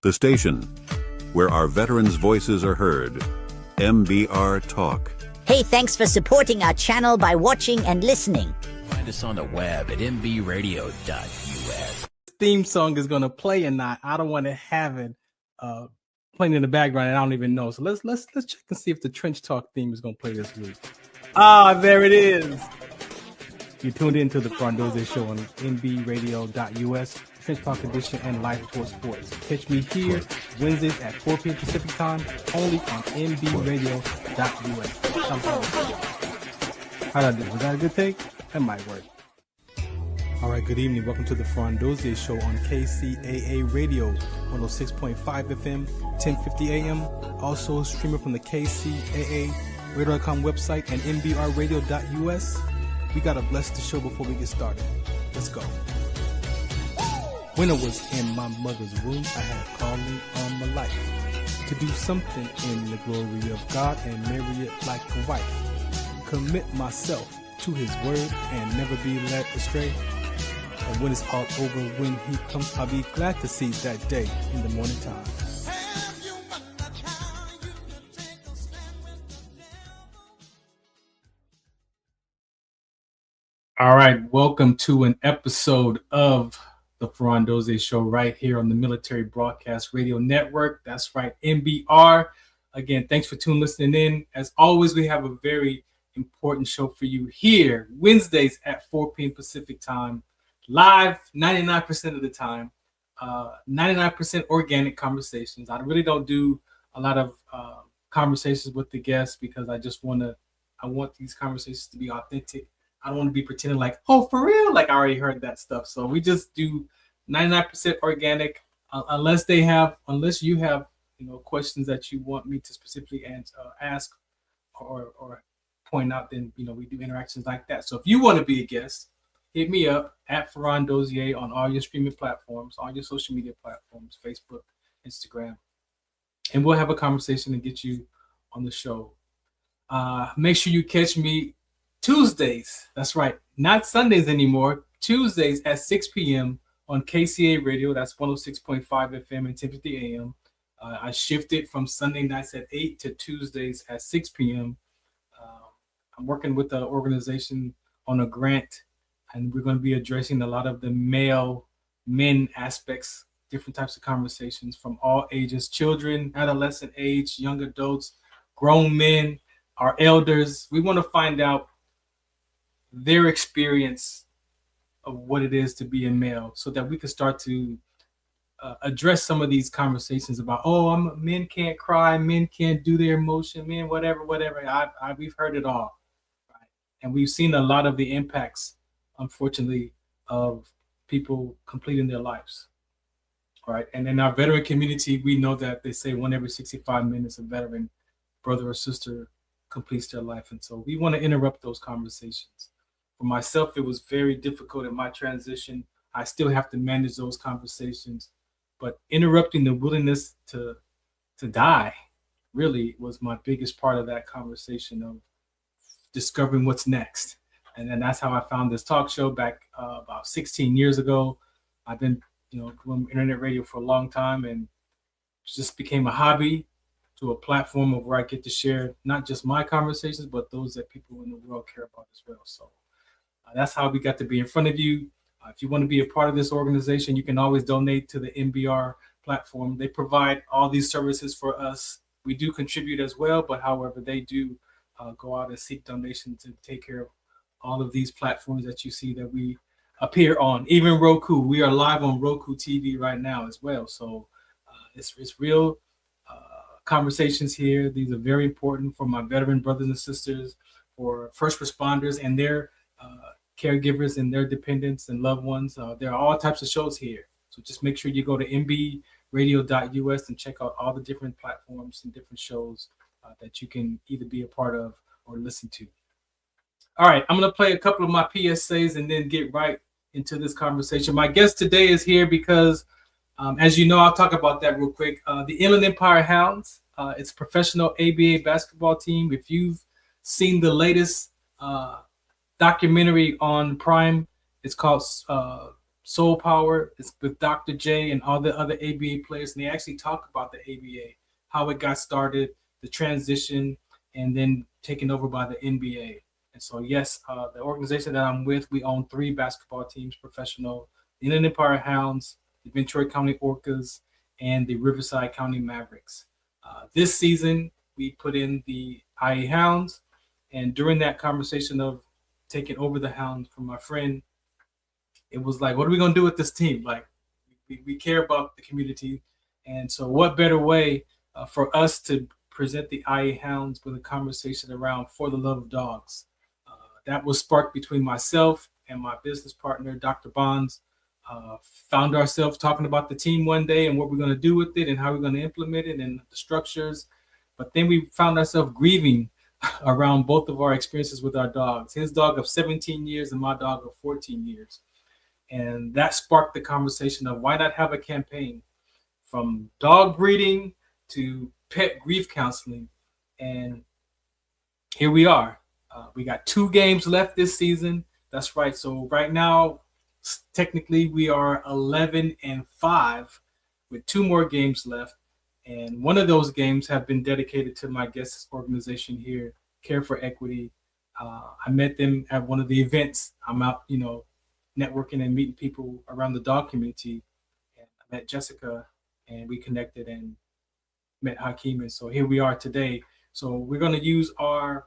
The station where our veterans' voices are heard. MBR Talk. Hey, thanks for supporting our channel by watching and listening. Find us on the web at mbradio.us. Theme song is gonna play or not. I don't want to have it playing in the background, and I don't even know. So let's check and see if the Trench Talk theme is gonna play this week. There it is. You tuned into the Farron Dozier Show on nbradio.us, Trench Talk Edition, and Live Tour Sports. Catch me here Wednesdays at 4 p.m. Pacific Time, only on nbradio.us. How did I do? Was that a good take? That might work. All right, good evening. Welcome to the Farron Dozier Show on KCAA Radio, 106.5 FM, 1050 AM. Also streaming from the KCAA Radio.com website and nbrradio.us. We got to bless the show before we get started. Let's go. When I was in my mother's womb, I had a calling on my life to do something in the glory of God and marry it like a wife. Commit myself to his word and never be led astray. And when it's all over, when he comes, I'll be glad to see that day in the morning time. All right, welcome to an episode of the Farron Dozier Show right here on the Military Broadcast Radio Network. That's right, MBR. Again, thanks for listening in. As always, we have a very important show for you here, Wednesdays at 4 p.m. Pacific Time. Live 99% of the time, 99% organic conversations. I really don't do a lot of conversations with the guests because I want these conversations to be authentic. I don't want to be pretending like, oh, for real? Like I already heard that stuff. So we just do 99% organic, unless you have, questions that you want me to specifically ask or point out, then, we do interactions like that. So if you want to be a guest, hit me up at Farron Dozier on all your streaming platforms, all your social media platforms, Facebook, Instagram, and we'll have a conversation and get you on the show. Make sure you catch me Tuesdays. That's right, not Sundays anymore. Tuesdays at 6 p.m. on KCA Radio. That's 106.5 FM and 1050 AM. I shifted from Sunday nights at 8 to Tuesdays at 6 p.m. I'm working with the organization on a grant, and we're going to be addressing a lot of the men aspects, different types of conversations from all ages, children, adolescent age, young adults, grown men, our elders. We want to find out their experience of what it is to be a male so that we can start to address some of these conversations about, men can't cry, men can't do their emotion, men, whatever. We've heard it all. Right? And we've seen a lot of the impacts, unfortunately, of people completing their lives. All right. And in our veteran community, we know that they say 1 every 65 minutes a veteran brother or sister completes their life. And so we want to interrupt those conversations. For myself, it was very difficult in my transition. I still have to manage those conversations, but interrupting the willingness to die really was my biggest part of that conversation of discovering what's next. And then that's how I found this talk show back about 16 years ago. I've been, doing internet radio for a long time, and it just became a hobby to a platform of where I get to share not just my conversations, but those that people in the world care about as well. So that's how we got to be in front of you. If you want to be a part of this organization, you can always donate to the MBR platform. They provide all these services for us. We do contribute as well, but however, they do go out and seek donations to take care of all of these platforms that you see that we appear on. Even Roku. We are live on Roku TV right now as well. So it's real conversations here. These are very important for my veteran brothers and sisters, for first responders and their caregivers and their dependents and loved ones. There are all types of shows here. So just make sure you go to nbradio.us and check out all the different platforms and different shows that you can either be a part of or listen to. All right, I'm going to play a couple of my PSAs and then get right into this conversation. My guest today is here because, as you know, I'll talk about that real quick. The Inland Empire Hounds, it's a professional ABA basketball team. If you've seen the latest documentary on Prime, it's called Soul Power. It's with Dr. J and all the other ABA players, and they actually talk about the ABA, how it got started, the transition, and then taken over by the NBA. And so, yes, the organization that I'm with, we own 3 basketball teams, professional: the Inland Empire Hounds, the Ventura County Orcas, and the Riverside County Mavericks. This season, we put in the IE Hounds, and during that conversation of taking over the Hounds from my friend, it was like, what are we going to do with this team? Like, we care about the community. And so what better way for us to present the IE Hounds with a conversation around For the Love of Dogs. That was sparked between myself and my business partner, Dr. Bonds. Found ourselves talking about the team one day and what we're going to do with it and how we're going to implement it and the structures. But then we found ourselves grieving around both of our experiences with our dogs. His dog of 17 years and my dog of 14 years. And that sparked the conversation of why not have a campaign from dog breeding to pet grief counseling. And here we are. We got 2 games left this season. That's right. So right now, technically, we are 11-5 with 2 more games left. And one of those games have been dedicated to my guest organization here, Care for Equity. I met them at one of the events. I'm out, networking and meeting people around the dog community. And I met Jessica, and we connected and met Hakeem. And so here we are today. So we're going to use our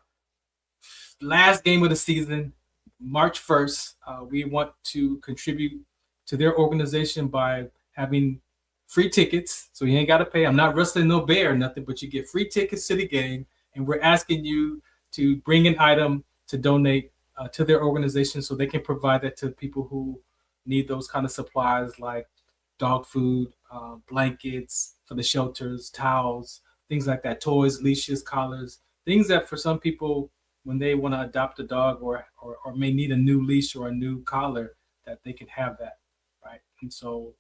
last game of the season, March 1st. We want to contribute to their organization by having free tickets. So you ain't got to pay. I'm not wrestling no bear or nothing, but you get free tickets to the game. And we're asking you to bring an item to donate to their organization so they can provide that to people who need those kind of supplies like dog food, blankets for the shelters, towels, things like that, toys, leashes, collars, things that for some people, when they want to adopt a dog or may need a new leash or a new collar, that they can have that, right? And so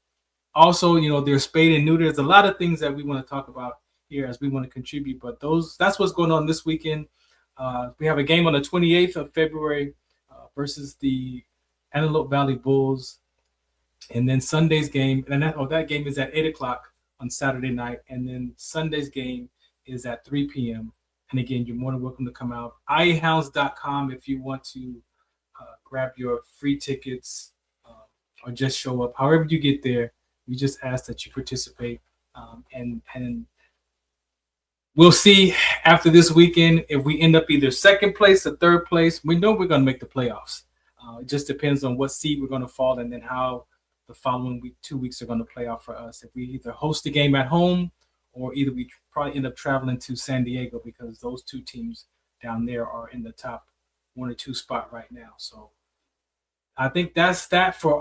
also, there's spayed and neuter. There's a lot of things that we want to talk about here as we want to contribute, but that's what's going on this weekend. We have a game on the 28th of February versus the Antelope Valley Bulls. And then Sunday's game, and that game is at 8 o'clock on Saturday night. And then Sunday's game is at 3 p.m. And again, you're more than welcome to come out. IEHounds.com if you want to grab your free tickets or just show up. However you get there, we just ask that you participate. And we'll see after this weekend if we end up either second place or third place. We know we're going to make the playoffs. It just depends on what seed we're going to fall and then how the following 2 weeks are going to play out for us. If we either host the game at home or either we probably end up traveling to San Diego because those 2 teams down there are in the top 1 or 2 spot right now. So I think that's that for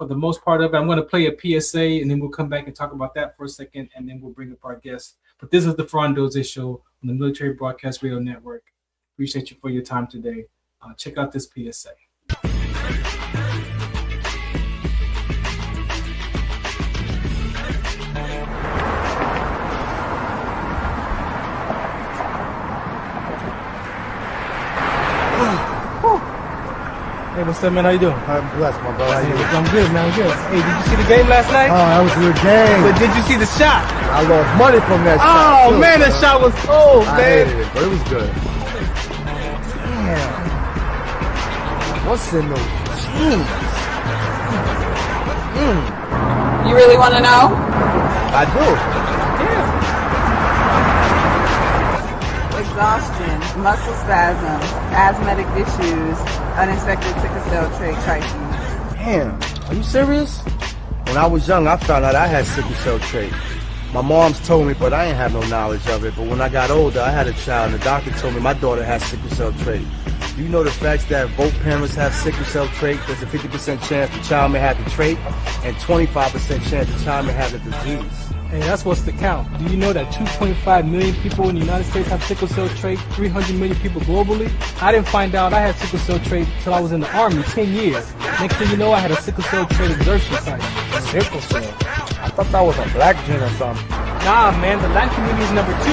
the most part of it. I'm going to play a PSA and then we'll come back and talk about that for a second and then we'll bring up our guests. But this is the Farron Dozier Show on the Military Broadcast Radio Network. Appreciate you for your time today. Check out this PSA. Hey, what's up, man? How you doing? I'm blessed, my brother. How you doing? I'm good, man. I'm good. Hey, did you see the game last night? Oh, that was a good game. But did you see the shot? I lost money from that shot. Oh, man, that shot was cold, I man. hated it, but it was good. Damn. What's in those jeans? You really want to know? I do. Exhaustion, muscle spasms, asthmatic issues, unexpected sickle cell trait crises. Damn. Are you serious? When I was young, I found out I had sickle cell trait. My mom's told me, but I ain't have no knowledge of it. But when I got older, I had a child, and the doctor told me my daughter has sickle cell trait. Do you know the facts that both parents have sickle cell trait? There's a 50% chance the child may have the trait, and 25% chance the child may have the disease. Hey, that's what's the count. Do you know that 2.5 million people in the United States have sickle cell trait, 300 million people globally? I didn't find out I had sickle cell trait until I was in the Army, 10 years. Next thing you know, I had a sickle cell trait exertion site. Sickle cell? I thought that was a black gene or something. Nah, man, the Latin community is number 2.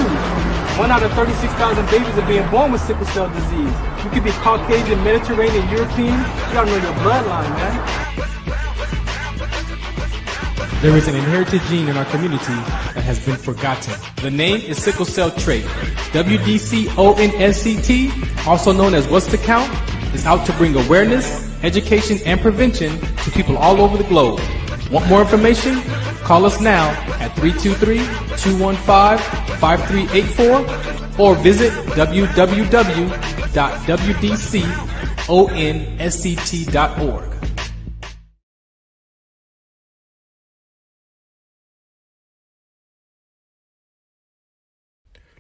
1 out of 36,000 babies are being born with sickle cell disease. You could be Caucasian, Mediterranean, European. You gotta know your bloodline, man. There is an inherited gene in our community that has been forgotten. The name is sickle cell trait. WDCONSCT, also known as What's the Count, is out to bring awareness, education, and prevention to people all over the globe. Want more information? Call us now at 323-215-5384 or visit www.wdconsct.org.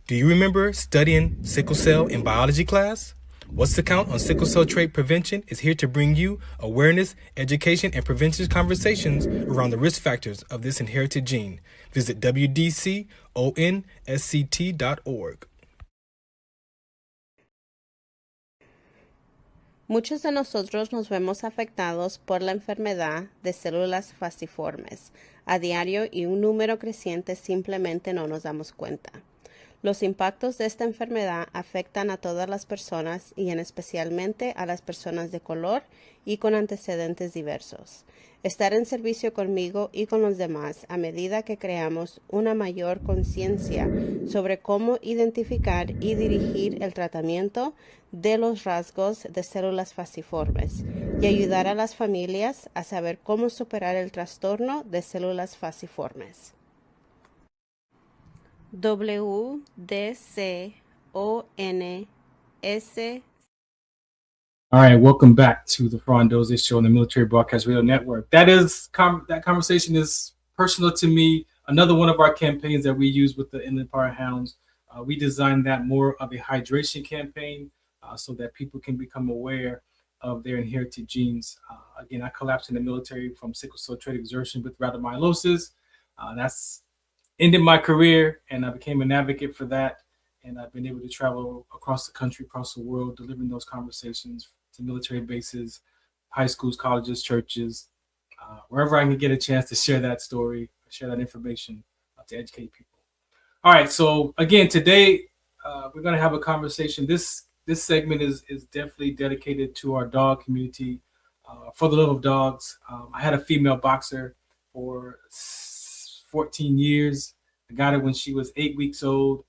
Do you remember studying sickle cell in biology class? What's the Count on sickle cell trait prevention is here to bring you awareness, education, and prevention conversations around the risk factors of this inherited gene. Visit wdconsct.org. Muchos de nosotros nos vemos afectados por la enfermedad de células falciformes a diario y un número creciente simplemente no nos damos cuenta. Los impactos de esta enfermedad afectan a todas las personas y en especialmente a las personas de color y con antecedentes diversos. Estar en servicio conmigo y con los demás a medida que creamos una mayor conciencia sobre cómo identificar y dirigir el tratamiento de los rasgos de células falciformes y ayudar a las familias a saber cómo superar el trastorno de células falciformes. WDCONS. All right, welcome back to the Farron Dozier Show on the Military Broadcast Radio Network. That conversation is personal to me. Another one of our campaigns that we use with the Inland Empire Hounds. We designed that more of a hydration campaign so that people can become aware of their inherited genes. Again, I collapsed in the military from sickle cell trait exertion with rhabdomyolysis. That's ended my career, and I became an advocate for that. And I've been able to travel across the country, across the world, delivering those conversations to military bases, high schools, colleges, churches, wherever I can get a chance to share that story, share that information to educate people. All right, so again, today we're going to have a conversation. This segment is definitely dedicated to our dog community, for the love of dogs. I had a female boxer for 14 years. I got her when she was 8 weeks old.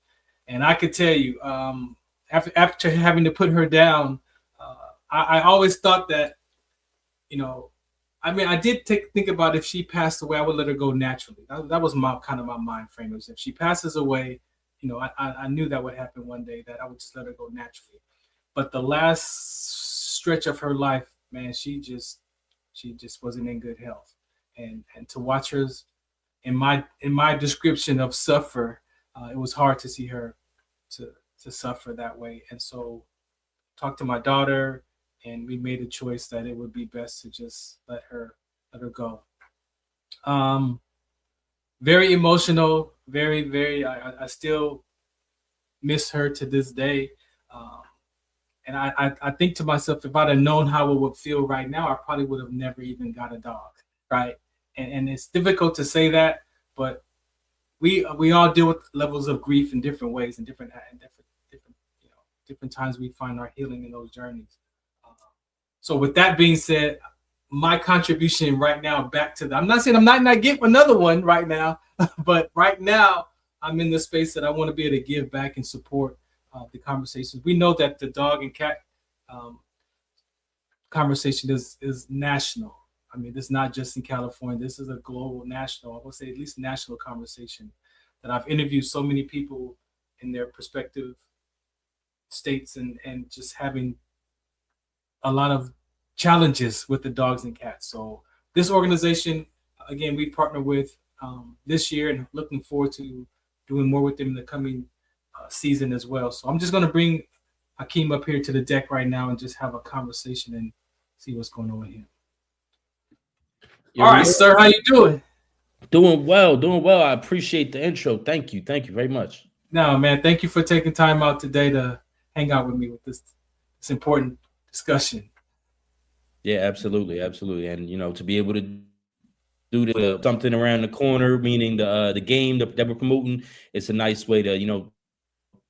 And I could tell you, after having to put her down, I always thought that, I did think about if she passed away, I would let her go naturally. That was my mind frame. Was if she passes away, I knew that would happen one day, that I would just let her go naturally. But the last stretch of her life, man, she just wasn't in good health. And to watch her in my description of suffer, it was hard to see her to suffer that way. And so talked to my daughter, and we made a choice that it would be best to just let her go. Very emotional, very, very, I still miss her to this day. And I think to myself, if I'd have known how it would feel right now, I probably would have never even got a dog, right? And it's difficult to say that, but we all deal with levels of grief in different ways, and different times we find our healing in those journeys. So with that being said, my contribution right now back to I'm not saying I'm not getting another one right now, but right now I'm in the space that I want to be able to give back and support the conversations. We know that the dog and cat conversation is national. I mean, this is not just in California. This is a global, national, I would say at least national conversation that I've interviewed so many people in their respective states and just having a lot of challenges with the dogs and cats. So this organization, again, we partner with this year, and looking forward to doing more with them in the coming season as well. So I'm just going to bring Hakeem up here to the deck right now and just have a conversation and see what's going on with him. All right, sir. How you doing? Doing well. I appreciate the intro. Thank you very much. No, man. Thank you for taking time out today to hang out with me with this important discussion. Yeah, absolutely. And to be able to do something around the corner, meaning the game that we're promoting, it's a nice way to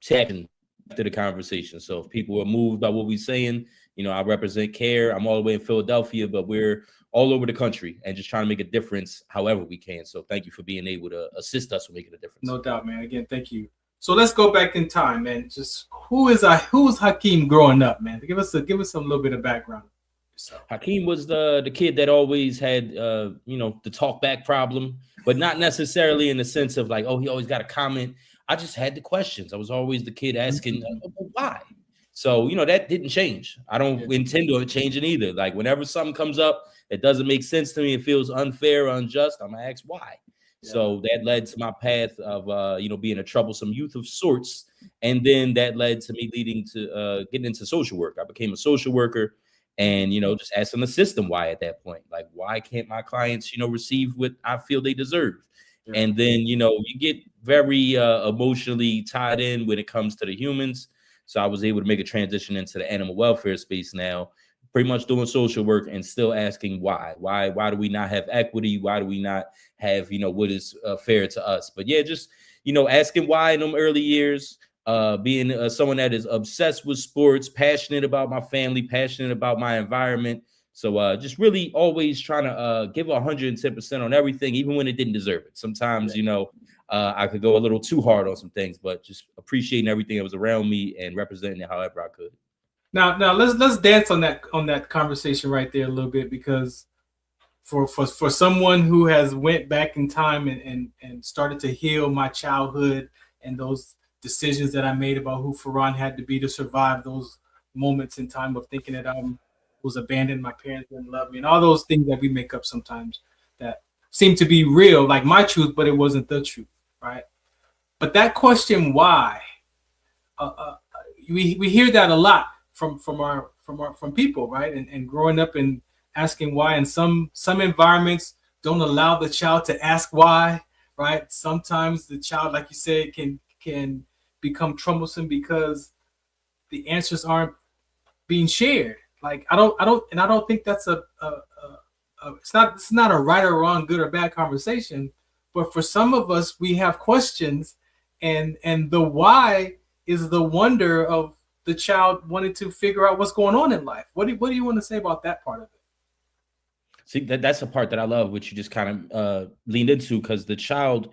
tap into the conversation. So if people are moved by what we're saying, I represent CARE. I'm all the way in Philadelphia, but we're all over the country and just trying to make a difference however we can. So thank you for being able to assist us with making a difference. No doubt, man. Again, thank you. So let's go back in time, man. Just who was Hakeem growing up, man? Give us a little bit of background. So. Hakeem was the kid that always had the talk back problem, but not necessarily in the sense of like, oh, he always got a comment. I just had the questions. I was always the kid asking why. So that didn't change. I don't intend to change it either. Like whenever something comes up that doesn't make sense to me, it feels unfair or unjust, I'm gonna ask why. Yeah. So that led to my path of being a troublesome youth of sorts, and then that led to me leading to getting into social work. I became a social worker. And, just asking the system why at that point, like, why can't my clients, receive what I feel they deserve? Yeah. And then, you get very emotionally tied in when it comes to the humans. So I was able to make a transition into the animal welfare space now, pretty much doing social work and still asking why do we not have equity? Why do we not have, what is fair to us? But yeah, just, asking why in them early years. Being someone that is obsessed with sports, passionate about my family, passionate about my environment. So just really always trying to give 110% on everything, even when it didn't deserve it. Sometimes, I could go a little too hard on some things, but just appreciating everything that was around me and representing it however I could. Now let's dance on that conversation right there a little bit, because for someone who has went back in time and started to heal my childhood and those decisions that I made about who Farron had to be to survive those moments in time of thinking that I was abandoned, my parents didn't love me, and all those things that we make up sometimes that seem to be real, like my truth, but it wasn't the truth, right? But that question, why, we hear that a lot from people, right? And growing up and asking why, and some environments don't allow the child to ask why, right? Sometimes the child, like you said, can become troublesome because the answers aren't being shared. Like I don't think that's it's not a right or wrong, good or bad conversation. But for some of us, we have questions, and the why is the wonder of the child wanting to figure out what's going on in life. What do you want to say about that part of it? See, that's the part that I love, which you just kind of leaned into, because the child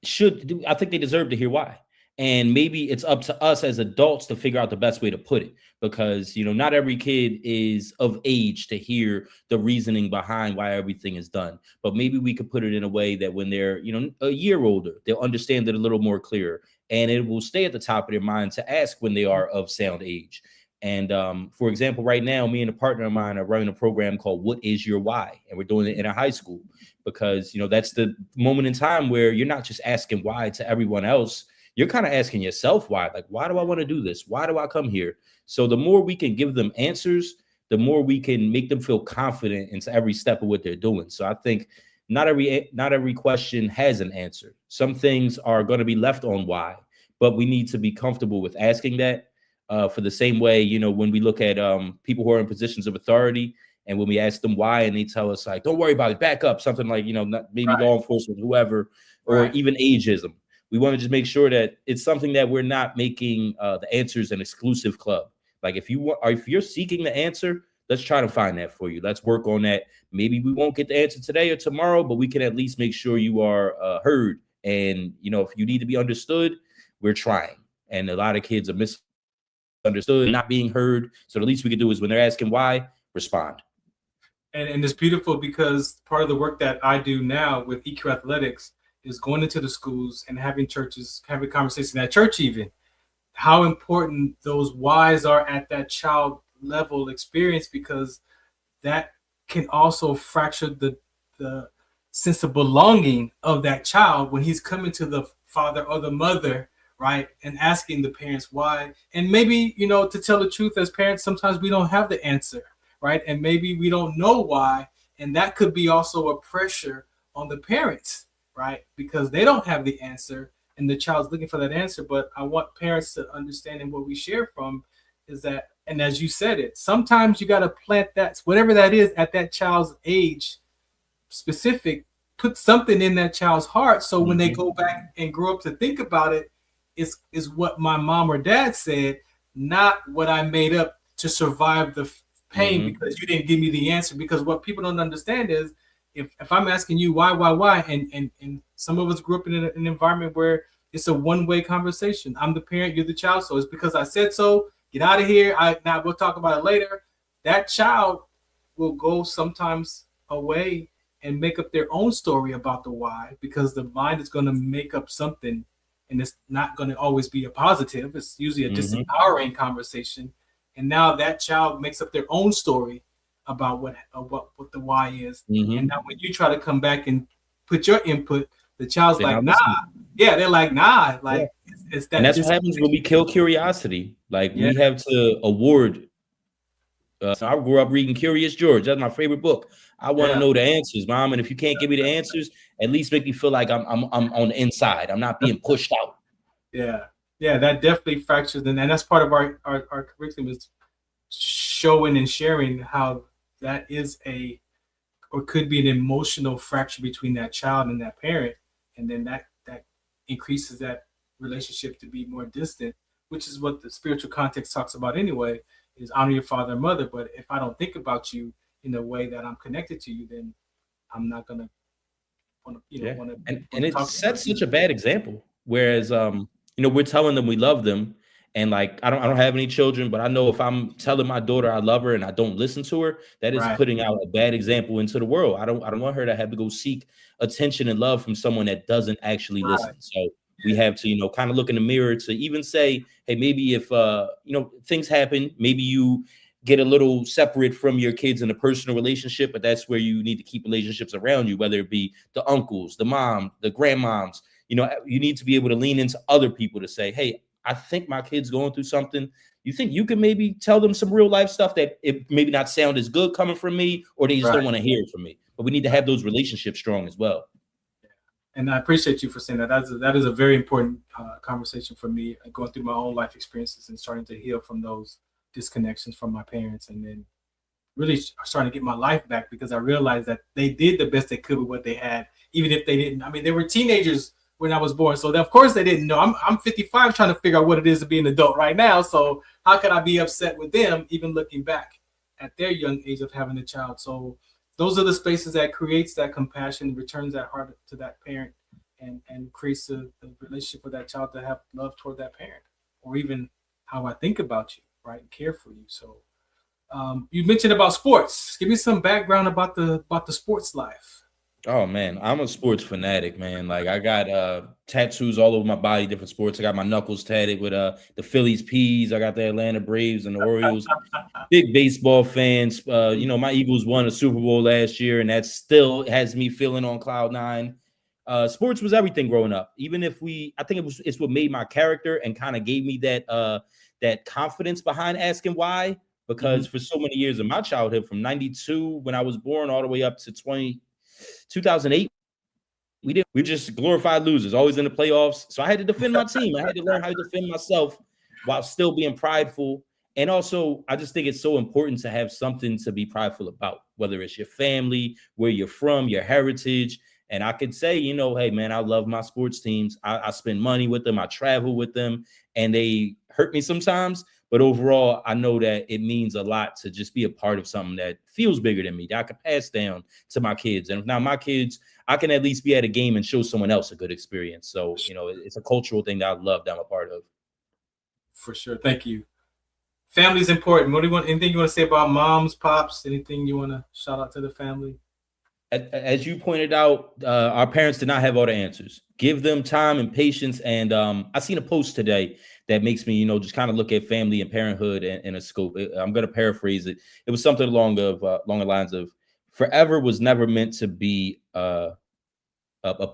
I think they deserve to hear why. And maybe it's up to us as adults to figure out the best way to put it, because, not every kid is of age to hear the reasoning behind why everything is done. But maybe we could put it in a way that when they're, a year older, they'll understand it a little more clear, and it will stay at the top of their mind to ask when they are of sound age. And for example, right now, me and a partner of mine are running a program called What Is Your Why? And we're doing it in a high school, because, that's the moment in time where you're not just asking why to everyone else. You're kind of asking yourself why. Like, why do I want to do this? Why do I come here? So the more we can give them answers, the more we can make them feel confident into every step of what they're doing. So I think not every question has an answer. Some things are going to be left on why, but we need to be comfortable with asking that. For the same way, when we look at people who are in positions of authority, and when we ask them why, and they tell us like, don't worry about it, back up, something like, maybe right. Law enforcement, whoever, or right. Even ageism. We want to just make sure that it's something that we're not making the answers an exclusive club. Like if you're seeking the answer, let's try to find that for you. Let's work on that. Maybe we won't get the answer today or tomorrow, but we can at least make sure you are heard. And, if you need to be understood, we're trying. And a lot of kids are misunderstood, not being heard. So the least we can do is when they're asking why, respond. And it's beautiful, because part of the work that I do now with EQ Athletics is going into the schools and having churches, having conversations at church, even how important those whys are at that child level experience, because that can also fracture the sense of belonging of that child when he's coming to the father or the mother, right, and asking the parents why. And maybe, to tell the truth, as parents, sometimes we don't have the answer, right? And maybe we don't know why. And that could be also a pressure on the parents, right? Because they don't have the answer and the child's looking for that answer. But I want parents to understand, and what we share from is that, and as you said it, sometimes you got to plant that, whatever that is at that child's age specific, put something in that child's heart. So when they go back and grow up to think about it, is what my mom or dad said, not what I made up to survive the pain Mhm. because you didn't give me the answer. Because what people don't understand is if I'm asking you why, and some of us grew up in an environment where it's a one-way conversation. I'm the parent, you're the child, so it's because I said so. Get out of here. Now we'll talk about it later. That child will go sometimes away and make up their own story about the why, because the mind is going to make up something, and it's not going to always be a positive. It's usually a disempowering conversation. And now that child makes up their own story about what the why is. And now when you try to come back and put your input, the child's They're like, not nah. Yeah, they're like, nah. Like it's that. And that's what happens when we kill curiosity. Like we have to award. I grew up reading Curious George. That's my favorite book. I want to know the answers, Mom. And if you can't give me the answers, at least make me feel like I'm on the inside. I'm not being pushed out. Yeah, that definitely fractures, and that's part of our curriculum is showing and sharing how that is or could be an emotional fracture between that child and that parent, and then that increases that relationship to be more distant, which is what the spiritual context talks about anyway, is honor your father and mother. But if I don't think about you in a way that I'm connected to you, then I'm not gonna want to, and it sets such a bad example. Whereas we're telling them we love them, and like I don't have any children, but I know if I'm telling my daughter I love her and I don't listen to her, that is putting out a bad example into the world. I don't want her to have to go seek attention and love from someone that doesn't actually listen. So we have to, kind of look in the mirror to even say, hey, maybe if things happen, maybe you get a little separate from your kids in a personal relationship, but that's where you need to keep relationships around you, whether it be the uncles, the mom, the grandmoms. You need to be able to lean into other people to say, hey, I think my kid's going through something. You think you can maybe tell them some real life stuff that it maybe not sound as good coming from me, or they just don't want to hear it from me. But we need to have those relationships strong as well. And I appreciate you for saying that. That is a very important conversation for me, going through my own life experiences and starting to heal from those disconnections from my parents, and then really starting to get my life back, because I realized that they did the best they could with what they had, even if they didn't. I mean, they were teenagers when I was born, so of course they didn't know. I'm 55 trying to figure out what it is to be an adult right now, so how could I be upset with them, even looking back at their young age of having a child? So those are the spaces that creates that compassion, returns that heart to that parent, and creates the relationship with that child to have love toward that parent, or even how I think about you, right, and care for you. So you mentioned about sports. Give me some background about the sports life. Oh man, I'm a sports fanatic, man. Like I got tattoos all over my body, different sports. I got my knuckles tatted with the Phillies P's. I got the Atlanta Braves and the Orioles. Big baseball fans. My Eagles won a Super Bowl last year, and that still has me feeling on cloud nine. Sports was everything growing up. Even if I think it's what made my character and kind of gave me that confidence behind asking why. Because for so many years of my childhood, from 92 when I was born all the way up to 2008, we were just glorified losers, always in the playoffs. So I had to defend my team. I had to learn how to defend myself while still being prideful. And also, I just think it's so important to have something to be prideful about, whether it's your family, where you're from, your heritage. And I could say, hey, man, I love my sports teams. I spend money with them. I travel with them, and they hurt me sometimes. But overall, I know that it means a lot to just be a part of something that feels bigger than me, that I can pass down to my kids. And if not my kids, I can at least be at a game and show someone else a good experience. So, it's a cultural thing that I love that I'm a part of. For sure. Thank you. Family is important. Anything you want to say about moms, pops? Anything you want to shout out to the family? As you pointed out, our parents did not have all the answers. Give them time and patience. And I seen a post today that makes me, just kind of look at family and parenthood in a scope. I'm going to paraphrase it. It was something along the lines of, forever was never meant to be a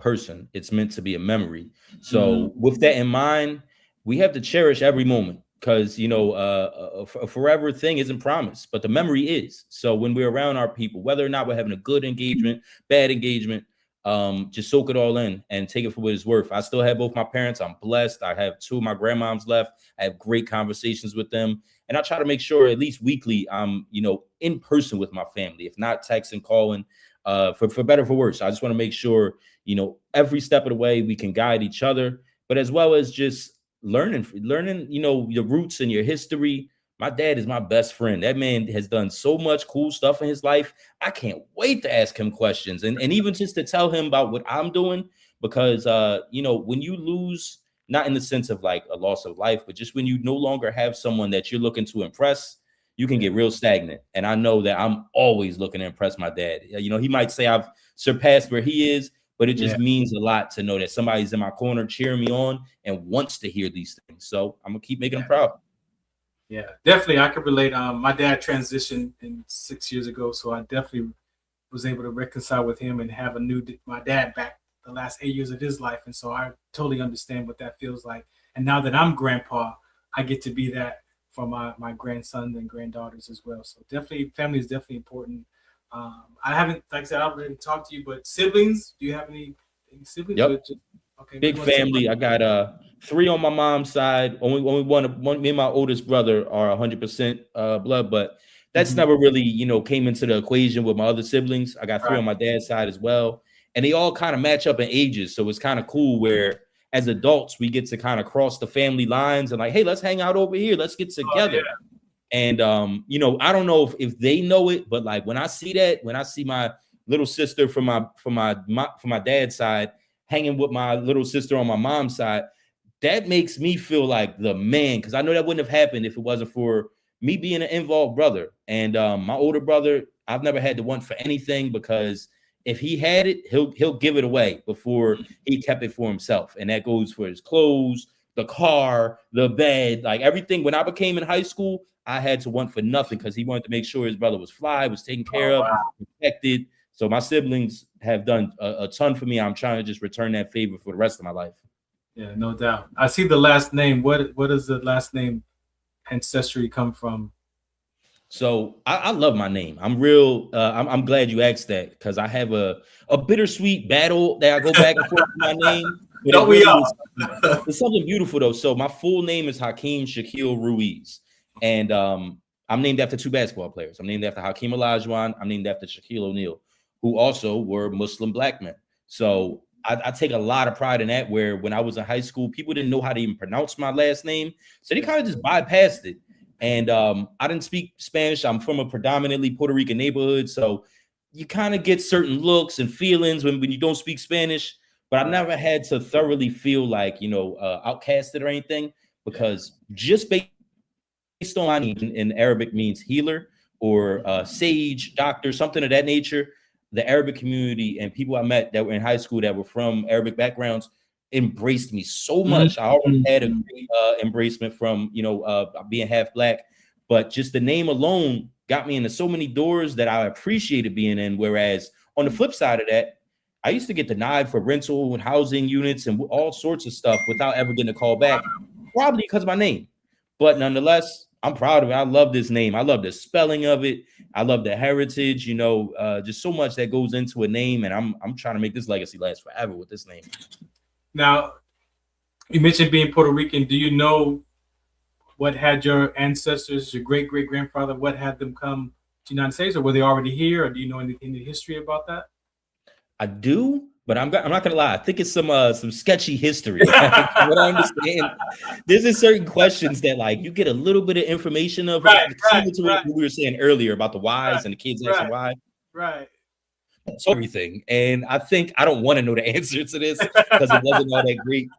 person. It's meant to be a memory. So with that in mind, we have to cherish every moment, because, a forever thing isn't promised, but the memory is. So when we're around our people, whether or not we're having a good engagement, bad engagement, just soak it all in and take it for what it's worth. I still have both my parents. I'm blessed. I have two of my grandmoms left. I have great conversations with them. And I try to make sure at least weekly I'm, in person with my family, if not texting, calling, for better or for worse. I just want to make sure, every step of the way we can guide each other, but as well as just learning, your roots and your history, My dad is my best friend. That man has done so much cool stuff in his life. I can't wait to ask him questions and even just to tell him about what I'm doing, because you know, when you lose, not in the sense of like a loss of life, but just when you no longer have someone that you're looking to impress, you can get real stagnant. And I know that I'm always looking to impress my dad. You know, he might say I've surpassed where he is, but it just means a lot to know that somebody's in my corner cheering me on and wants to hear these things. So I'm gonna keep making him proud. Yeah, definitely. I can relate. My dad transitioned 6 years ago, so I definitely was able to reconcile with him and have my dad back the last 8 years of his life. And so I totally understand what that feels like. And now that I'm grandpa, I get to be that for my grandsons and granddaughters as well. So definitely, family is definitely important. I haven't, like I said, I haven't really talked to you, but siblings, do you have any siblings? Yep. Okay. Big family. I got 3 on my mom's side. Only one. Me and my oldest brother are 100% blood, but that's never really, you know, came into the equation with my other siblings. I got 3 on my dad's side as well, and they all kind of match up in ages. So it's kind of cool where as adults we get to kind of cross the family lines and like, hey, let's hang out over here. Let's get together. And you know, I don't know if they know it, but like when I see that, when I see my little sister from my dad's side hanging with my little sister on my mom's side, that makes me feel like the man, because I know that wouldn't have happened if it wasn't for me being an involved brother. And my older brother, I've never had to want for anything, because if he had it, he'll give it away before he kept it for himself. And that goes for his clothes, the car, the bed, like everything. When I became in high school, I had to want for nothing because he wanted to make sure his brother was fly, was taken care of, protected. So my siblings have done a ton for me. I'm trying to just return that favor for the rest of my life. Yeah, no doubt. I see the last name. What does the last name ancestry come from? So I love my name. I'm real. I'm glad you asked that, because I have a bittersweet battle that I go back and forth with my name. But it's something beautiful though. So my full name is Hakeem Shaquille Ruiz, and I'm named after 2 basketball players. I'm named after Hakeem Olajuwon. I'm named after Shaquille O'Neal, who also were Muslim black men. So I take a lot of pride in that, where when I was in high school, people didn't know how to even pronounce my last name. So they kind of just bypassed it. And I didn't speak Spanish. I'm from a predominantly Puerto Rican neighborhood. So you kind of get certain looks and feelings when you don't speak Spanish. But I never had to thoroughly feel like, you know, outcasted or anything, because just based on my name in Arabic means healer or sage, doctor, something of that nature. The Arabic community and people I met that were in high school that were from Arabic backgrounds embraced me so much. I already had a great embracement from, you know, being half black, but just the name alone got me into so many doors that I appreciated being in. Whereas on the flip side of that, I used to get denied for rental and housing units and all sorts of stuff without ever getting a call back, probably because of my name. But nonetheless, I'm proud of it. I love this name. I love the spelling of it. I love the heritage, you know, just so much that goes into a name. And I'm trying to make this legacy last forever with this name. Now, you mentioned being Puerto Rican. Do you know what had your ancestors, your great-great-grandfather, what had them come to the United States, or were they already here? Or do you know anything in the history about that? I do, but I'm not gonna lie. I think it's some sketchy history. What I understand, there's just certain questions that like you get a little bit of information of. What we were saying earlier about the whys and the kids asking why. Right. So everything, and I think I don't want to know the answer to this because it wasn't all that great.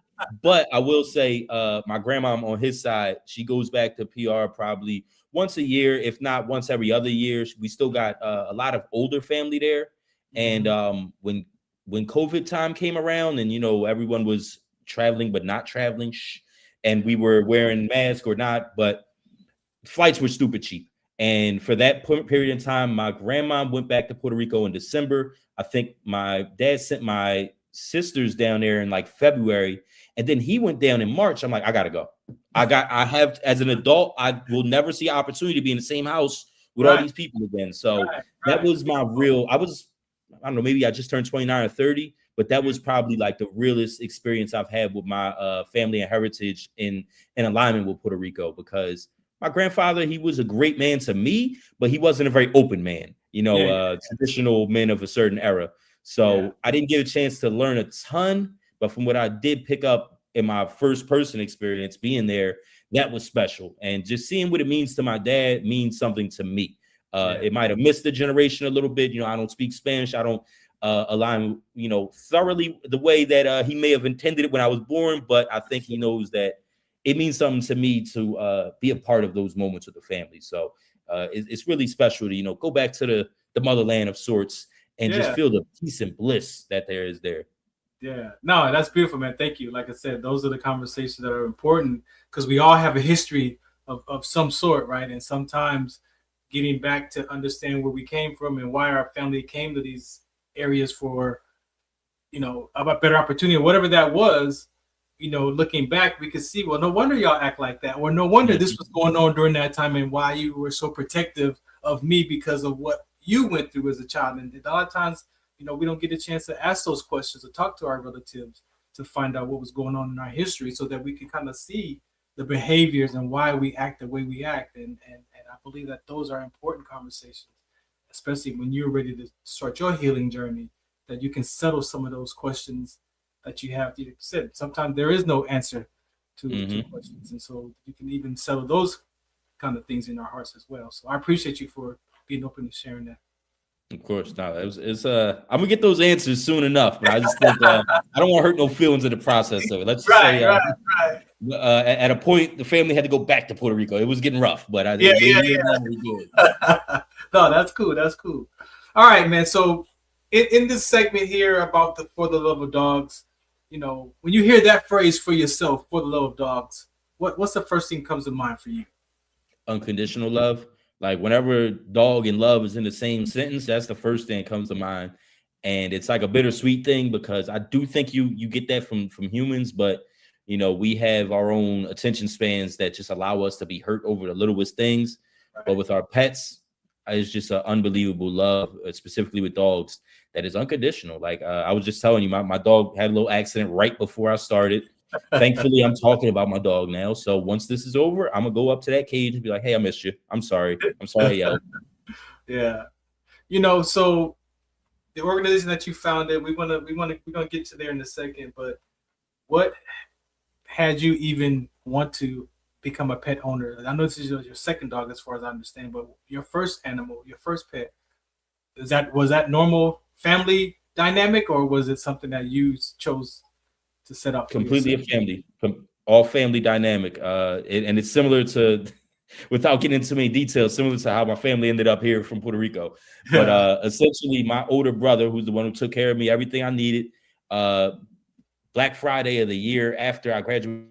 But I will say, my grandma on his side, she goes back to PR probably once a year, if not once every other year. We still got a lot of older family there. And when COVID time came around and, you know, everyone was traveling but not traveling, and we were wearing masks or not, but flights were stupid cheap. And for that period in time, my grandma went back to Puerto Rico in December. I think my dad sent my sisters down there in like February, and then he went down in March. I'm like, I gotta go. I have, as an adult, I will never see an opportunity to be in the same house with all these people again. So that was my real, I don't know, maybe I just turned 29 or 30, but that was probably like the realest experience I've had with my family and heritage in alignment with Puerto Rico, because my grandfather, he was a great man to me, but he wasn't a very open man, you know, traditional men of a certain era. So I didn't get a chance to learn a ton, but from what I did pick up in my first person experience being there, that was special. And just seeing what it means to my dad means something to me. It might have missed the generation a little bit. I don't speak Spanish. I don't align, thoroughly the way that he may have intended it when I was born. But I think he knows that it means something to me to be a part of those moments with the family. So it's really special to, go back to the motherland of sorts and just feel the peace and bliss that there is there. Yeah, no, that's beautiful, man. Thank you. Like I said, those are the conversations that are important because we all have a history of some sort, right? And sometimes getting back to understand where we came from and why our family came to these areas for, a better opportunity, whatever that was, looking back, we could see, well, no wonder y'all act like that, or no wonder this was going on during that time and why you were so protective of me because of what you went through as a child. And a lot of times, we don't get a chance to ask those questions or talk to our relatives to find out what was going on in our history so that we can kind of see the behaviors and why we act the way we act. And I believe that those are important conversations, especially when you're ready to start your healing journey, that you can settle some of those questions that you have. You said sometimes there is no answer to questions. And so you can even settle those kind of things in our hearts as well. So I appreciate you for being open and sharing that. Of course, no, it's I'm gonna get those answers soon enough, but I just think I don't want to hurt no feelings in the process of it. Let's just say at a point the family had to go back to Puerto Rico. It was getting rough, but No, that's cool. That's cool. All right, man. So in this segment here about the For the Love of Dogs, when you hear that phrase for yourself, for the love of dogs, what's the first thing comes to mind for you? Unconditional love. Like whenever dog and love is in the same sentence, that's the first thing that comes to mind. And it's like a bittersweet thing because I do think you get that from humans, but we have our own attention spans that just allow us to be hurt over the littlest things. Right. But with our pets, it's just an unbelievable love, specifically with dogs, that is unconditional. Like I was just telling you, my dog had a little accident right before I started. Thankfully, I'm talking about my dog now. So once this is over, I'm gonna go up to that cage and be like, "Hey, I missed you. I'm sorry. Yo." Yeah, so the organization that you founded, we're gonna get to there in a second. But what had you even want to become a pet owner? I know this is your second dog, as far as I understand, but your first animal, your first pet, was that normal family dynamic, or was it something that you chose to set up? Completely a family, all family dynamic. And it's similar to, without getting into many details, similar to how my family ended up here from Puerto Rico. But essentially, my older brother, who's the one who took care of me, everything I needed, Black Friday of the year after I graduated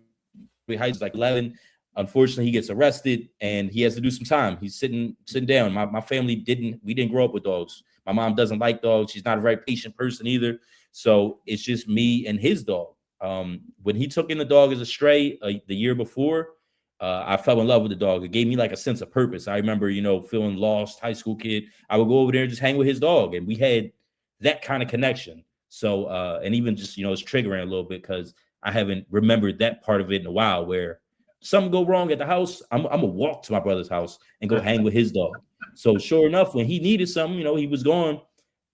high school, like 11, unfortunately, he gets arrested and he has to do some time. He's sitting down. My family we didn't grow up with dogs. My mom doesn't like dogs. She's not a very patient person either. So it's just me and his dog. When he took in the dog as a stray the year before, I fell in love with the dog. It gave me like a sense of purpose. I remember, feeling lost, high school kid. I would go over there and just hang with his dog, and we had that kind of connection. So, and even just, it's triggering a little bit because I haven't remembered that part of it in a while where something go wrong at the house. I'm gonna walk to my brother's house and go hang with his dog. So sure enough, when he needed something, he was gone,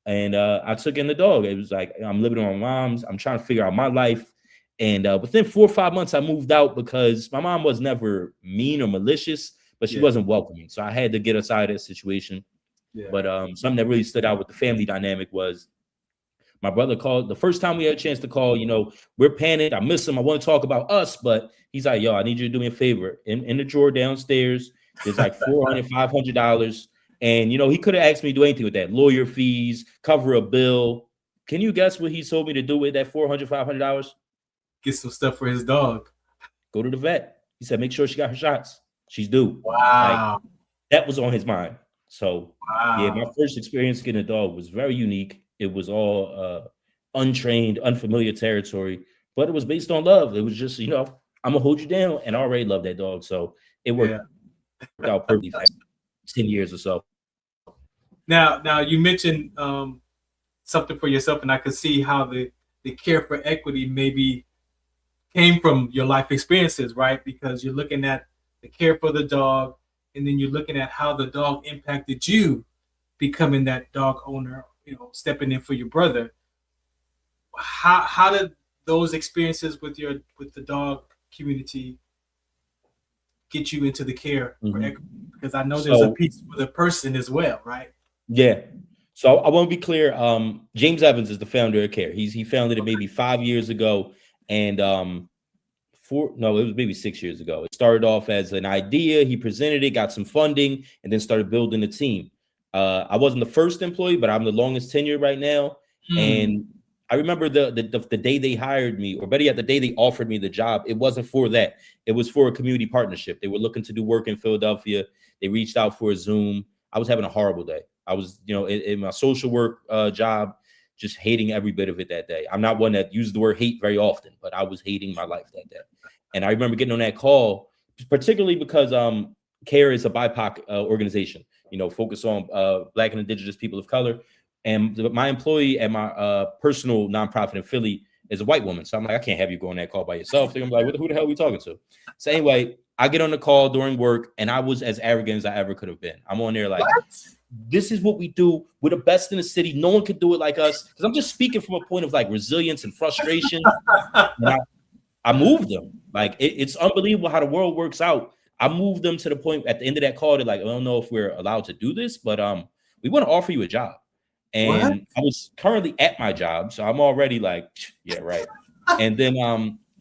and I took in the dog. It was like, I'm living on my mom's. I'm trying to figure out my life. And within 4 or 5 months, I moved out because my mom was never mean or malicious, but she wasn't welcoming. So I had to get us out of that situation. Yeah. But something that really stood out with the family dynamic was my brother called. The first time we had a chance to call, we're panicked. I miss him. I want to talk about us, but he's like, yo, I need you to do me a favor. In the drawer downstairs, there's like $400, $500. And, he could have asked me to do anything with that. Lawyer fees, cover a bill. Can you guess what he told me to do with that $400, $500? Get some stuff for his dog. Go to the vet. He said, make sure she got her shots. She's due. Wow. Like, that was on his mind. So, yeah, my first experience getting a dog was very unique. It was all untrained, unfamiliar territory, but it was based on love. It was just, I'm going to hold you down. And I already love that dog. So it worked out perfectly for 10 years or so. Now you mentioned something for yourself, and I could see how the care for equity maybe came from your life experiences, right? Because you're looking at the care for the dog, and then you're looking at how the dog impacted you becoming that dog owner, stepping in for your brother. How did those experiences with the dog community get you into the care for equity? Because I know there's a piece for the person as well, right? Yeah. So I want to be clear. James Evans is the founder of CARE. He founded it maybe 5 years ago, and it was maybe 6 years ago. It started off as an idea. He presented it, got some funding, and then started building a team. I wasn't the first employee, but I'm the longest tenure right now. And I remember the day they hired me, or better yet, the day they offered me the job. It wasn't for that. It was for a community partnership. They were looking to do work in Philadelphia. They reached out for a Zoom. I was having a horrible day. I was, in my social work job, just hating every bit of it that day. I'm not one that uses the word hate very often, but I was hating my life that day. And I remember getting on that call, particularly because CARE is a BIPOC organization, focused on Black and Indigenous people of color. And my employee at my personal nonprofit in Philly is a white woman. So I'm like, I can't have you go on that call by yourself. They're gonna be like, who the hell are we talking to? So anyway, I get on the call during work, and I was as arrogant as I ever could have been. I'm on there like, this is what we do. We're the best in the city. No one could do it like us. Because I'm just speaking from a point of like resilience and frustration. And I moved them. Like it's unbelievable how the world works out. I moved them to the point at the end of that call. They're like, I don't know if we're allowed to do this, but we want to offer you a job. And I was currently at my job, so I'm already like, yeah, right. And then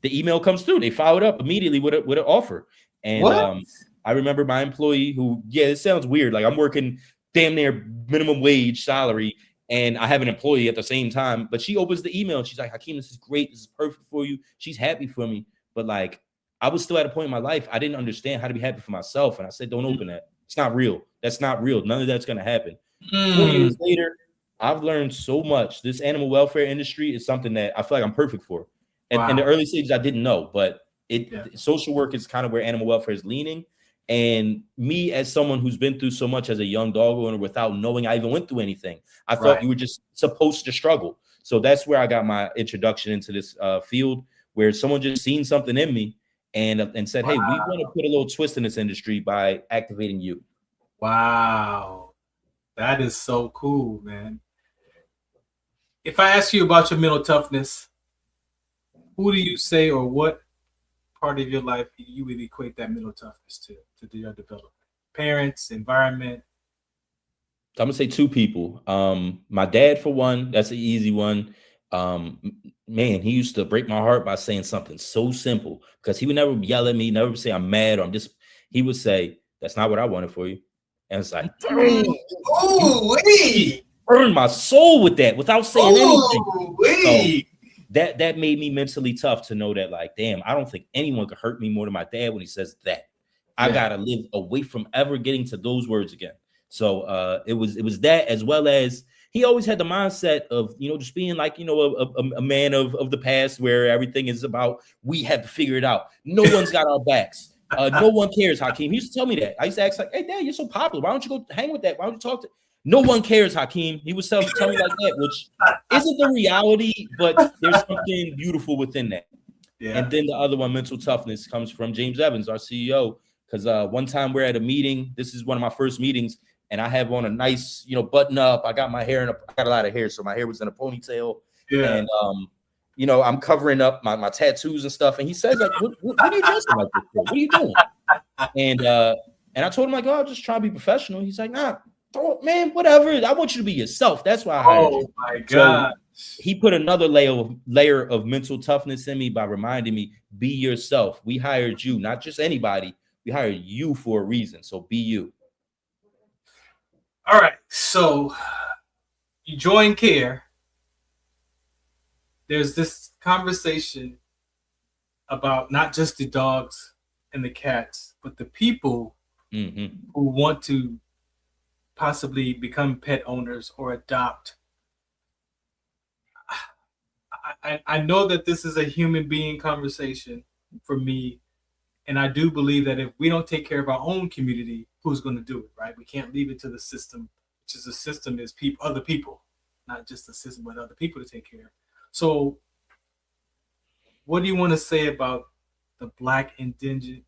the email comes through. They followed up immediately with an offer. And I remember my employee who, it sounds weird. Like I'm working damn near minimum wage salary, and I have an employee at the same time. But she opens the email and she's like, Hakeem, this is great. This is perfect for you. She's happy for me. But like, I was still at a point in my life, I didn't understand how to be happy for myself. And I said, don't open that. It's not real. That's not real. None of that's going to happen. 4 years later, I've learned so much. This animal welfare industry is something that I feel like I'm perfect for. And in the early stages, I didn't know, but social work is kind of where animal welfare is leaning. And me, as someone who's been through so much as a young dog owner without knowing I even went through anything, I thought you were just supposed to struggle. So that's where I got my introduction into this field, where someone just seen something in me and said, hey, we want to put a little twist in this industry by activating you. Wow. That is so cool, man. If I ask you about your mental toughness, who do you say, or what part of your life you would equate that mental toughness to your development? Parents, environment? I'm gonna say two people. My dad, for one, that's an easy one. Man, he used to break my heart by saying something so simple, because he would never yell at me, never say I'm mad or I'm just. He would say, "That's not what I wanted for you," and it's like, burned my soul with that without saying anything. So that made me mentally tough to know that, like, damn, I don't think anyone could hurt me more than my dad when he says that. I gotta live away from ever getting to those words again. So it was that, as well as he always had the mindset of, just being like, a man of the past, where everything is about, we have to figure it out. No one's got our backs. No one cares, Hakeem. He used to tell me that. I used to ask, like, hey, Dad, you're so popular. Why don't you go hang with that? Why don't you talk to? No one cares, Hakeem. He would tell me like that, which isn't the reality, but there's something beautiful within that. Yeah. And then the other one, mental toughness, comes from James Evans, our CEO. Because one time we're at a meeting. This is one of my first meetings, and I have on a nice, button up. I got my hair I got a lot of hair, so my hair was in a ponytail. Yeah. And I'm covering up my tattoos and stuff. And he says, like, what are you dressing like this for? What are you doing? And I told him, like, oh, I'm just trying to be professional. He's like, nah. Oh, man, whatever. I want you to be yourself. That's why I hired you. Oh my God. So he put another layer of mental toughness in me by reminding me, be yourself. We hired you, not just anybody. We hired you for a reason. So be you. All right. So you join CARE. There's this conversation about not just the dogs and the cats, but the people who want to possibly become pet owners or adopt. I know that this is a human being conversation for me, and I do believe that if we don't take care of our own community, who's going to do it, right? We can't leave it to the system, which is the system is other people, not just the system, but other people to take care of. So what do you want to say about the Black, indigenous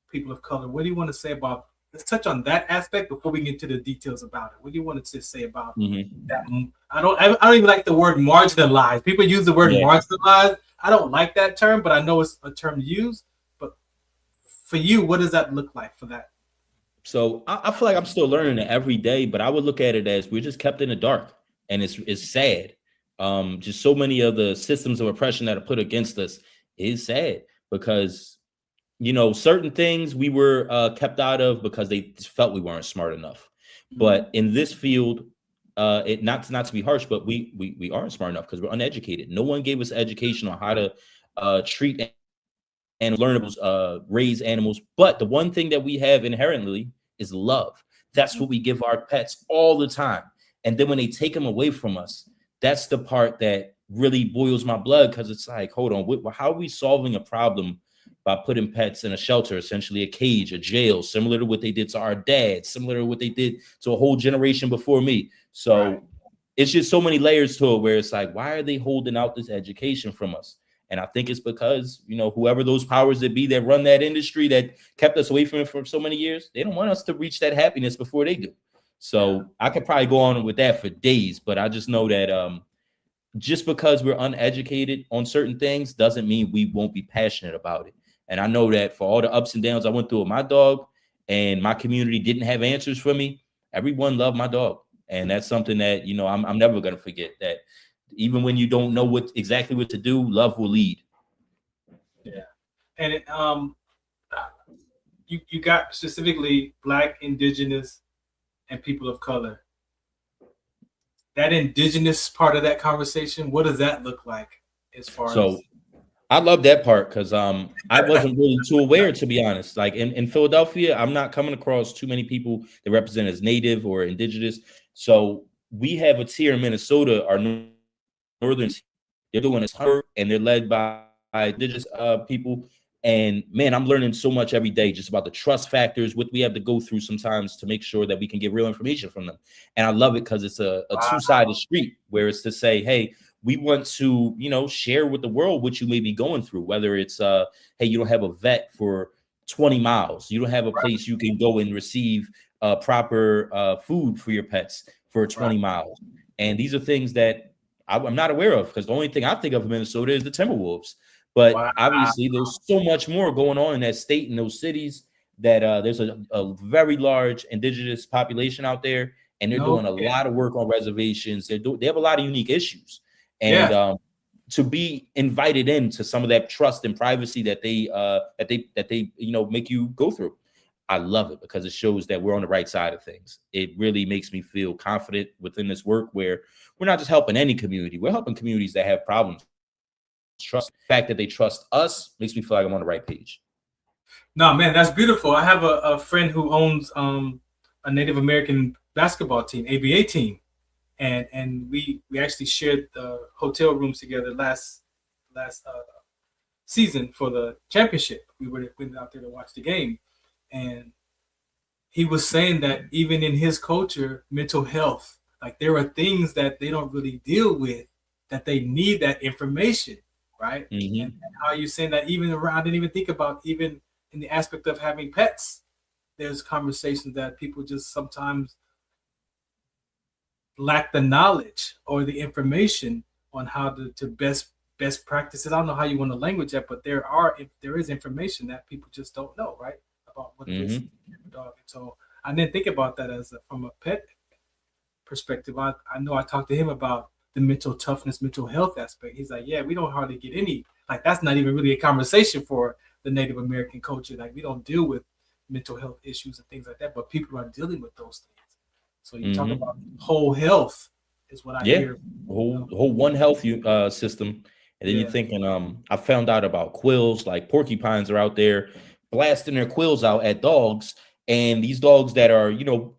people of color? What do you want to say about let's touch on that aspect before we get into the details about it. What do you want to say about that? I don't even like the word marginalized. People use the word marginalized. I don't like that term, but I know it's a term used. But for you, what does that look like for that? So I feel like I'm still learning it every day, but I would look at it as we're just kept in the dark, and it's sad. Just so many of the systems of oppression that are put against us is sad because, you know, certain things we were kept out of because they felt we weren't smart enough. But in this field, it not to be harsh, but we aren't smart enough because we're uneducated. No one gave us education on how to treat and learn raise animals. But the one thing that we have inherently is love. That's what we give our pets all the time. And then when they take them away from us, that's the part that really boils my blood, because it's like, hold on, how are we solving a problem by putting pets in a shelter, essentially a cage, a jail, similar to what they did to our dads, similar to what they did to a whole generation before me? So it's just so many layers to it where it's like, why are they holding out this education from us? And I think it's because, you know, whoever those powers that be that run that industry that kept us away from it for so many years, they don't want us to reach that happiness before they do. So I could probably go on with that for days, but I just know that just because we're uneducated on certain things doesn't mean we won't be passionate about it. And I know that for all the ups and downs I went through with my dog and my community didn't have answers for me, everyone loved my dog. And that's something that, you know, I'm never going to forget, that even when you don't know exactly what to do, love will lead. Yeah. And you got specifically Black, Indigenous, and people of color. That Indigenous part of that conversation, what does that look like as far as? I love that part because I wasn't really too aware, to be honest. Like in Philadelphia, I'm not coming across too many people that represent as Native or Indigenous. So we have a tier in Minnesota, our northern, they're doing this work, and they're led by Indigenous people. And man, I'm learning so much every day just about the trust factors, what we have to go through sometimes to make sure that we can get real information from them. And I love it because it's a two-sided street where it's to say, hey, we want to, you know, share with the world what you may be going through, whether it's, hey, you don't have a vet for 20 miles. You don't have a place you can go and receive proper food for your pets for 20 miles. And these are things that I'm not aware of, because the only thing I think of in Minnesota is the Timberwolves. But obviously there's so much more going on in that state, in those cities, that there's a very large Indigenous population out there, and they're doing a lot of work on reservations. They have a lot of unique issues. And to be invited into some of that trust and privacy that they you know, make you go through, I love it because it shows that we're on the right side of things. It really makes me feel confident within this work where we're not just helping any community, we're helping communities that have problems. Trust, the fact that they trust us makes me feel like I'm on the right page. No, man, that's beautiful. I have a friend who owns a Native American basketball team, ABA team. And we actually shared the hotel rooms together last season for the championship. We went out there to watch the game, and he was saying that even in his culture, mental health, like there are things that they don't really deal with, that they need that information, right? And how you saying that even around, I didn't even think about, even in the aspect of having pets, there's conversations that people just sometimes lack the knowledge or the information on how to best practices. I don't know how you want to language that, but there is information that people just don't know, right? About what it is dog. And so I didn't think about that as from a pet perspective. I know I talked to him about the mental toughness, mental health aspect. He's like, yeah, we don't hardly get any, like that's not even really a conversation for the Native American culture. Like we don't deal with mental health issues and things like that, but people are dealing with those things. So you talk about whole health is what I hear. Whole One Health system. And then you're thinking, I found out about quills, like porcupines are out there blasting their quills out at dogs. And these dogs that are, you know,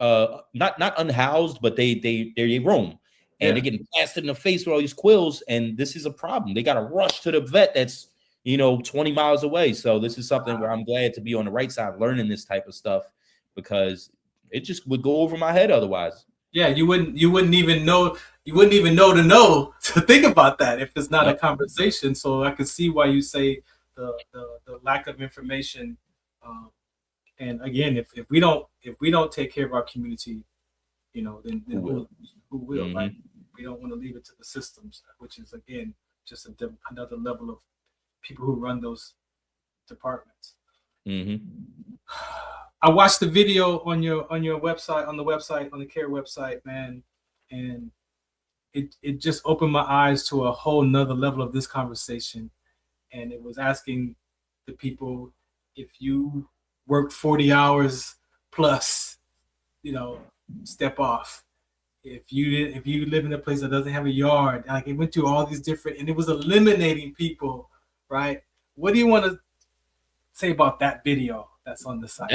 not unhoused, but they roam. And they're getting blasted in the face with all these quills. And this is a problem. They got to rush to the vet that's, you know, 20 miles away. So this is something where I'm glad to be on the right side learning this type of stuff, because it just would go over my head otherwise. Yeah, you wouldn't even know to think about that if it's not a conversation. So I can see why you say the lack of information And again, if we don't take care of our community, you know, then who will? Mm-hmm. Right? We don't want to leave it to the systems, which is again just another level of people who run those departments. Mm-hmm. I watched the video on your website, on the CARE website, man, and it just opened my eyes to a whole nother level of this conversation. And it was asking the people, if you work 40 hours plus, you know, step off. If you live in a place that doesn't have a yard, like it went through all these different, and it was eliminating people, right? What do you want to say about that video that's on the site?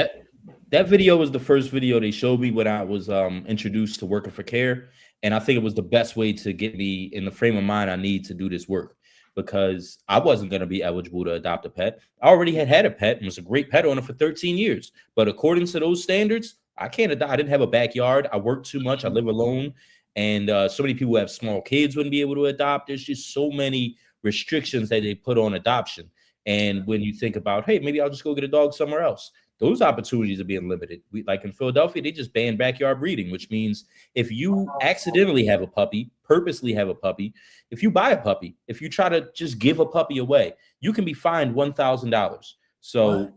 That video was the first video they showed me when I was introduced to working for CARE. And I think it was the best way to get me in the frame of mind I need to do this work, because I wasn't going to be eligible to adopt a pet. I already had a pet and was a great pet owner for 13 years. But according to those standards, I can't adopt. I didn't have a backyard. I work too much. I live alone. And so many people who have small kids wouldn't be able to adopt. There's just so many restrictions that they put on adoption. And when you think about, hey, maybe I'll just go get a dog somewhere else, those opportunities are being limited. Like in Philadelphia, they just banned backyard breeding, which means if you accidentally have a puppy, purposely have a puppy, if you buy a puppy, if you try to just give a puppy away, you can be fined $1,000. So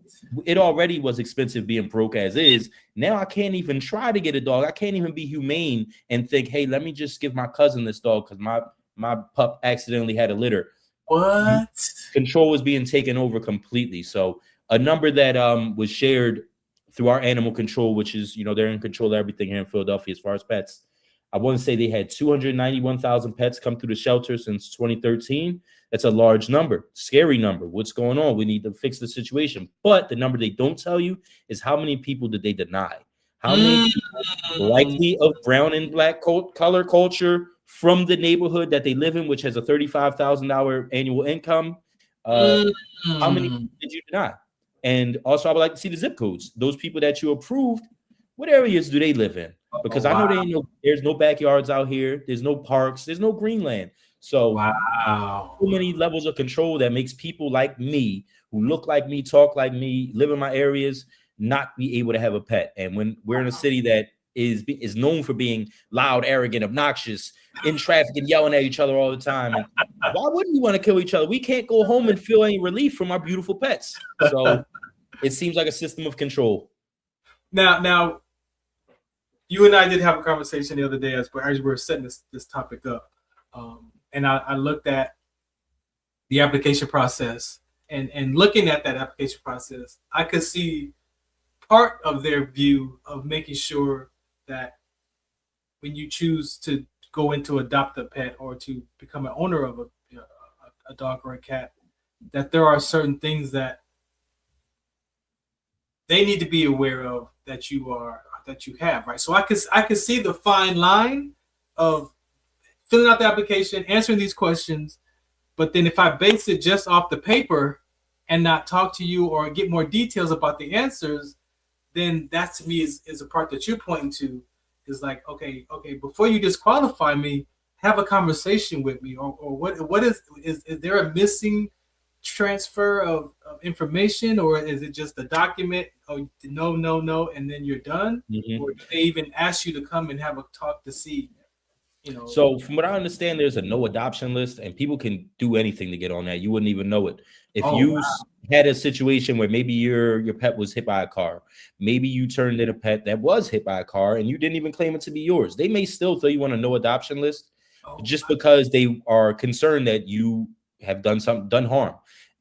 it already was expensive being broke as is. Now I can't even try to get a dog. I can't even be humane and think, hey, let me just give my cousin this dog because my pup accidentally had a litter. What? Control was being taken over completely. So a number that was shared through our animal control, which is, you know, they're in control of everything here in Philadelphia as far as pets. I want to say they had 291,000 pets come through the shelter since 2013. That's a large number, scary number. What's going on? We need to fix the situation. But the number they don't tell you is how many people did they deny? How many people likely of brown and black color culture from the neighborhood that they live in, which has a $35,000 annual income? How many did you deny? And also, I would like to see the zip codes. Those people that you approved, what areas do they live in? Because I know there's no backyards out here. There's no parks. There's no greenland. So, so many levels of control that makes people like me, who look like me, talk like me, live in my areas, not be able to have a pet. And when we're in a city that is known for being loud, arrogant, obnoxious, in traffic and yelling at each other all the time, and why wouldn't we want to kill each other? We can't go home and feel any relief from our beautiful pets. So it seems like a system of control. Now, you and I did have a conversation the other day as we were setting this topic up. And I looked at the application process, and looking at that application process, I could see part of their view of making sure that when you choose to go into adopt a pet or to become an owner of a dog or a cat, that there are certain things that they need to be aware of that you have, right? So I could see the fine line of filling out the application, answering these questions, but then if I base it just off the paper and not talk to you or get more details about the answers, then that to me is a part that you're pointing to, is like, okay, before you disqualify me, have a conversation with me, or what is there a missing transfer of information, or is it just a document? Oh, no, and then you're done? Mm-hmm. Or do they even ask you to come and have a talk to see? You know. So from what I understand, there's a no adoption list, and people can do anything to get on that. You wouldn't even know it. If you had a situation where maybe your pet was hit by a car, maybe you turned in a pet that was hit by a car and you didn't even claim it to be yours, they may still throw you on a no adoption list just because they are concerned that you have done harm.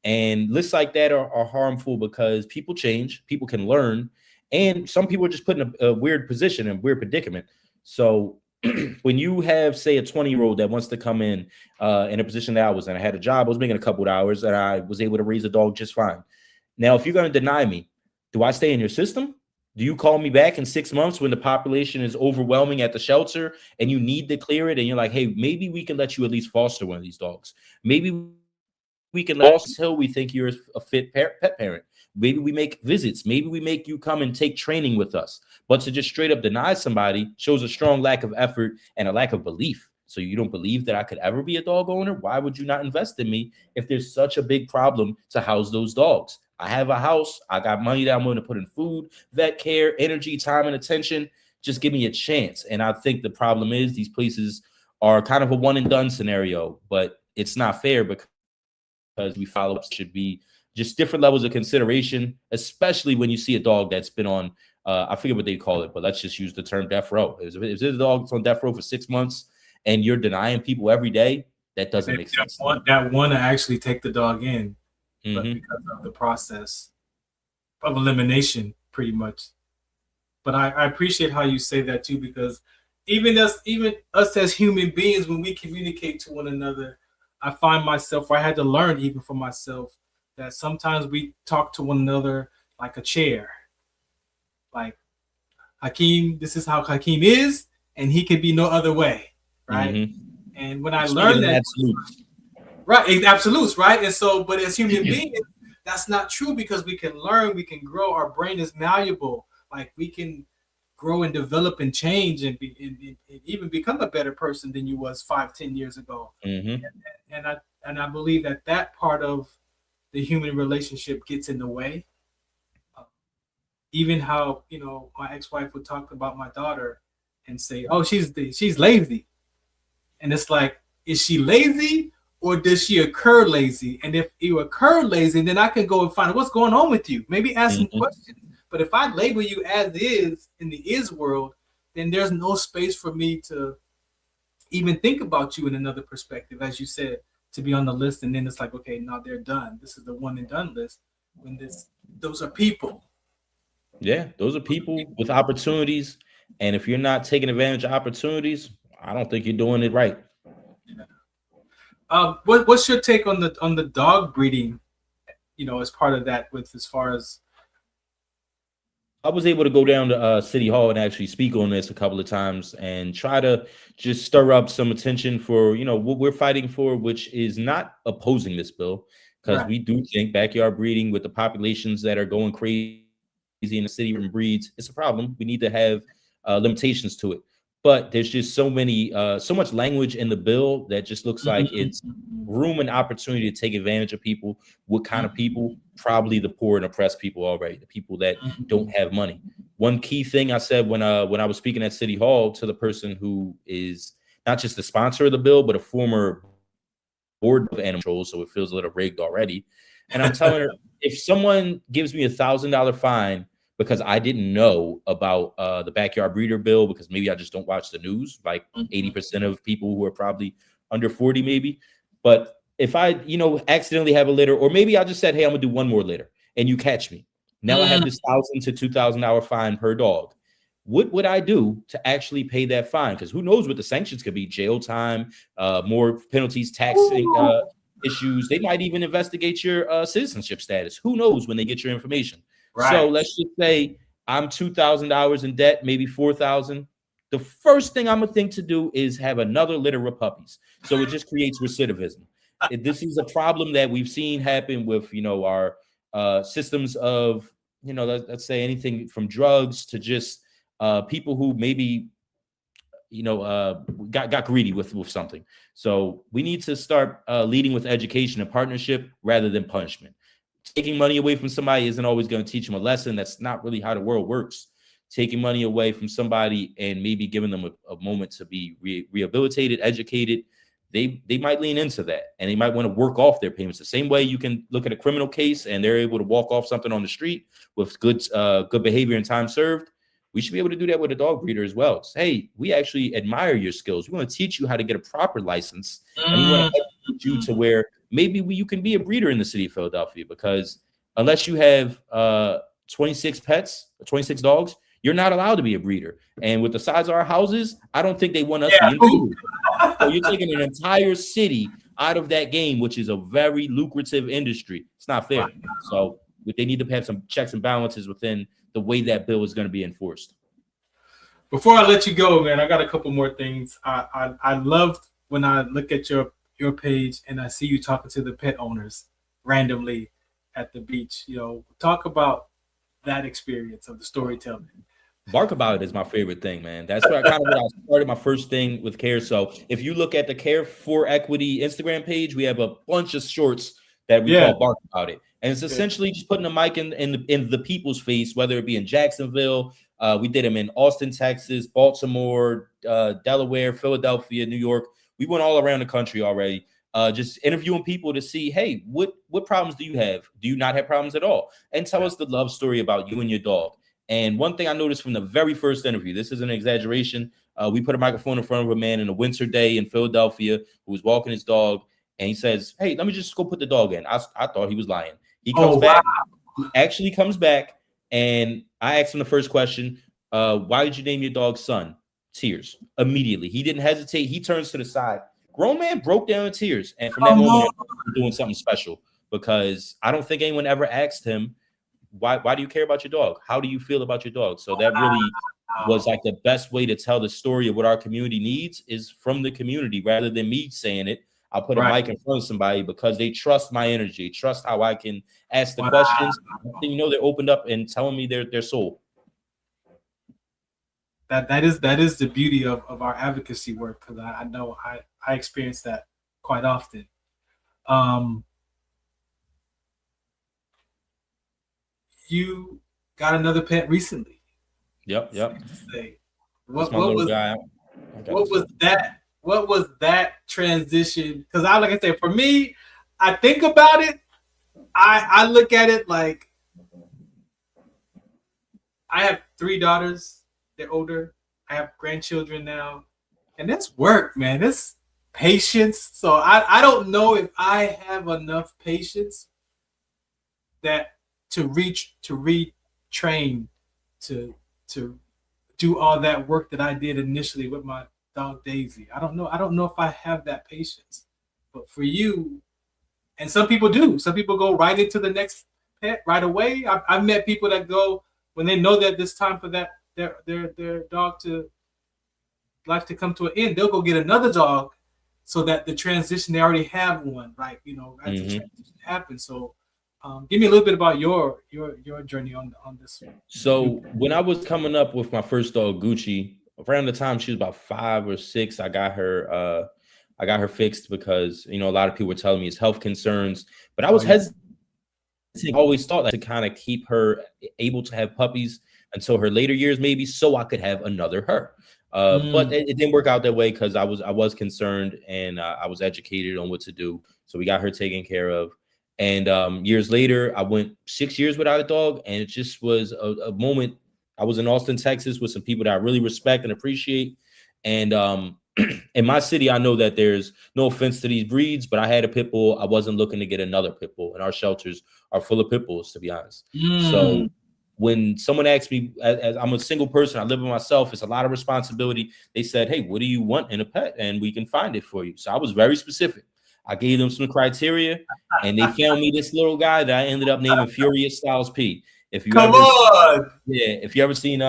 And lists like that are harmful because people change, people can learn, and some people are just put in a weird position, a weird predicament. So when you have, say, a 20-year-old that wants to come in a position that I was in, I had a job, I was making a couple of hours, and I was able to raise a dog just fine. Now, if you're going to deny me, do I stay in your system? Do you call me back in 6 months when the population is overwhelming at the shelter and you need to clear it? And you're like, hey, maybe we can let you at least foster one of these dogs. Maybe we can let us until we think you're a fit pet parent. Maybe we make visits. Maybe we make you come and take training with us. But to just straight up deny somebody shows a strong lack of effort and a lack of belief. So you don't believe that I could ever be a dog owner? Why would you not invest in me if there's such a big problem to house those dogs? I have a house. I got money that I'm willing to put in food, vet care, energy, time, and attention. Just give me a chance. And I think the problem is these places are kind of a one and done scenario, but it's not fair because we follow up should be just different levels of consideration, especially when you see a dog that's been on, I forget what they call it, but let's just use the term death row. If it's a dog that's on death row for 6 months and you're denying people every day, that doesn't make sense. That want to actually take the dog in, but because of the process of elimination, pretty much. But I appreciate how you say that too, because even us as human beings, when we communicate to one another, I find myself, or I had to learn even for myself, that sometimes we talk to one another like a chair. Like, Hakeem, this is how Hakeem is, and he can be no other way, right? And when I learned that, right, absolutes, right? And so, but as human beings, that's not true, because we can learn, we can grow. Our brain is malleable. Like, we can grow and develop and change and even become a better person than you was 5-10 years ago. And I believe that part of the human relationship gets in the way. Even how, my ex-wife would talk about my daughter and say, "Oh, she's lazy," and it's like, is she lazy or does she occur lazy? And if you occur lazy, then I can go and find what's going on with you. Maybe ask some questions. But if I label you as is in the is world, then there's no space for me to even think about you in another perspective, as you said, to be on the list. And then it's like, okay, now they're done. This is the one and done list. When those are people. Yeah, those are people with opportunities. And if you're not taking advantage of opportunities, I don't think you're doing it right. What's your take on the dog breeding, as part of that, with as far as I was able to go down to City Hall and actually speak on this a couple of times and try to just stir up some attention for, what we're fighting for, which is not opposing this bill, because we do think backyard breeding with the populations that are going crazy in the city and breeds, it's a problem. We need to have limitations to it. But there's just so much language in the bill that just looks like it's room and opportunity to take advantage of people. What kind of people? Probably the poor and oppressed people already, the people that don't have money. One key thing I said when I was speaking at City Hall to the person who is not just the sponsor of the bill, but a former board of animal control, so it feels a little rigged already. And I'm telling her, if someone gives me $1,000 fine because I didn't know about the backyard breeder bill, because maybe I just don't watch the news, like 80% of people who are probably under 40 maybe. But if I, accidentally have a litter, or maybe I just said, hey, I'm gonna do one more litter, and you catch me. Now I have this $1,000 to $2,000 fine per dog. What would I do to actually pay that fine? Because who knows what the sanctions could be? Jail time, more penalties, taxing issues. They might even investigate your citizenship status. Who knows when they get your information? Right. So let's just say I'm $2,000 in debt, maybe $4,000. The first thing I'm gonna think to do is have another litter of puppies. So it just creates recidivism. This is a problem that we've seen happen with, our systems of, let's say anything from drugs to just people who maybe, got greedy with something. So we need to start leading with education and partnership rather than punishment. Taking money away from somebody isn't always going to teach them a lesson. That's not really how the world works. Taking money away from somebody and maybe giving them a moment to be rehabilitated, educated, they might lean into that, and they might want to work off their payments. The same way you can look at a criminal case and they're able to walk off something on the street with good behavior and time served. We should be able to do that with a dog breeder as well. Say, hey, we actually admire your skills. We want to teach you how to get a proper license, and we want to educate you to where maybe you can be a breeder in the city of Philadelphia, because unless you have 26 pets, 26 dogs, you're not allowed to be a breeder. And with the size of our houses, I don't think they want us to be included. So you're taking an entire city out of that game, which is a very lucrative industry. It's not fair. So they need to have some checks and balances within the way that bill is going to be enforced. Before I let you go, man, I got a couple more things. I loved when I look at your page and I see you talking to the pet owners randomly at the beach. Talk about that experience of the storytelling. Bark About It is my favorite thing, man. That's where I started my first thing with Care. So if you look at the Care for Equity Instagram page, we have a bunch of shorts that we call Bark About It. And it's essentially just putting a mic in the people's face, whether it be in Jacksonville. We did them in Austin, Texas, Baltimore, Delaware, Philadelphia, New York. We went all around the country already, just interviewing people to see, hey, what problems do you have? Do you not have problems at all? And tell us the love story about you and your dog. And one thing I noticed from the very first interview, this isn't an exaggeration. We put a microphone in front of a man in a winter day in Philadelphia who was walking his dog. And he says, hey, let me just go put the dog in. I thought he was lying. He comes back. He actually comes back. And I asked him the first question, why did you name your dog Son? Tears. Immediately. He didn't hesitate. He turns to the side. Grown man broke down in tears. And from that moment, I'm doing something special, because I don't think anyone ever asked him, why do you care about your dog? How do you feel about your dog? So that really was like the best way to tell the story of what our community needs, is from the community rather than me saying it. I'll put a mic in front of somebody because they trust my energy, trust how I can ask the questions. You know, they're opened up and telling me their soul. That is the beauty of our advocacy work, because I know I experience that quite often. You got another pet recently. Yep. What was that transition? Because like I said, for me, I think about it. I look at it like I have 3 daughters. They're older. I have grandchildren now, and that's work, man. That's patience. So I don't know if I have enough patience to retrain to do all that work that I did initially with my dog Daisy. I don't know if I have that patience. But for you, and some people do. Some people go right into the next pet right away. I've met people that go when they know that it's time for their dog to life to come to an end. They'll go get another dog so that the transition, they already have one, right? You know, as the transition happens. So give me a little bit about your journey on this one. So when I was coming up with my first dog, Gucci, around the time she was about 5 or 6, I got her fixed because, you know, a lot of people were telling me it's health concerns, but I was hesitant. I always thought that to kind of keep her able to have puppies until her later years, maybe, so I could have another her. But it didn't work out that way because I was concerned, and I was educated on what to do. So we got her taken care of. And years later, I went 6 years without a dog, and it just was a moment. I was in Austin, Texas, with some people that I really respect and appreciate. And in my city, I know that there's no offense to these breeds, but I had a pit bull. I wasn't looking to get another pit bull, and our shelters are full of pit bulls, to be honest. So when someone asked me, as I'm a single person, I live with myself, it's a lot of responsibility. They said, hey, what do you want in a pet? And we can find it for you. So I was very specific. I gave them some criteria, and they found me this little guy that I ended up naming Furious Styles P. If you if you ever seen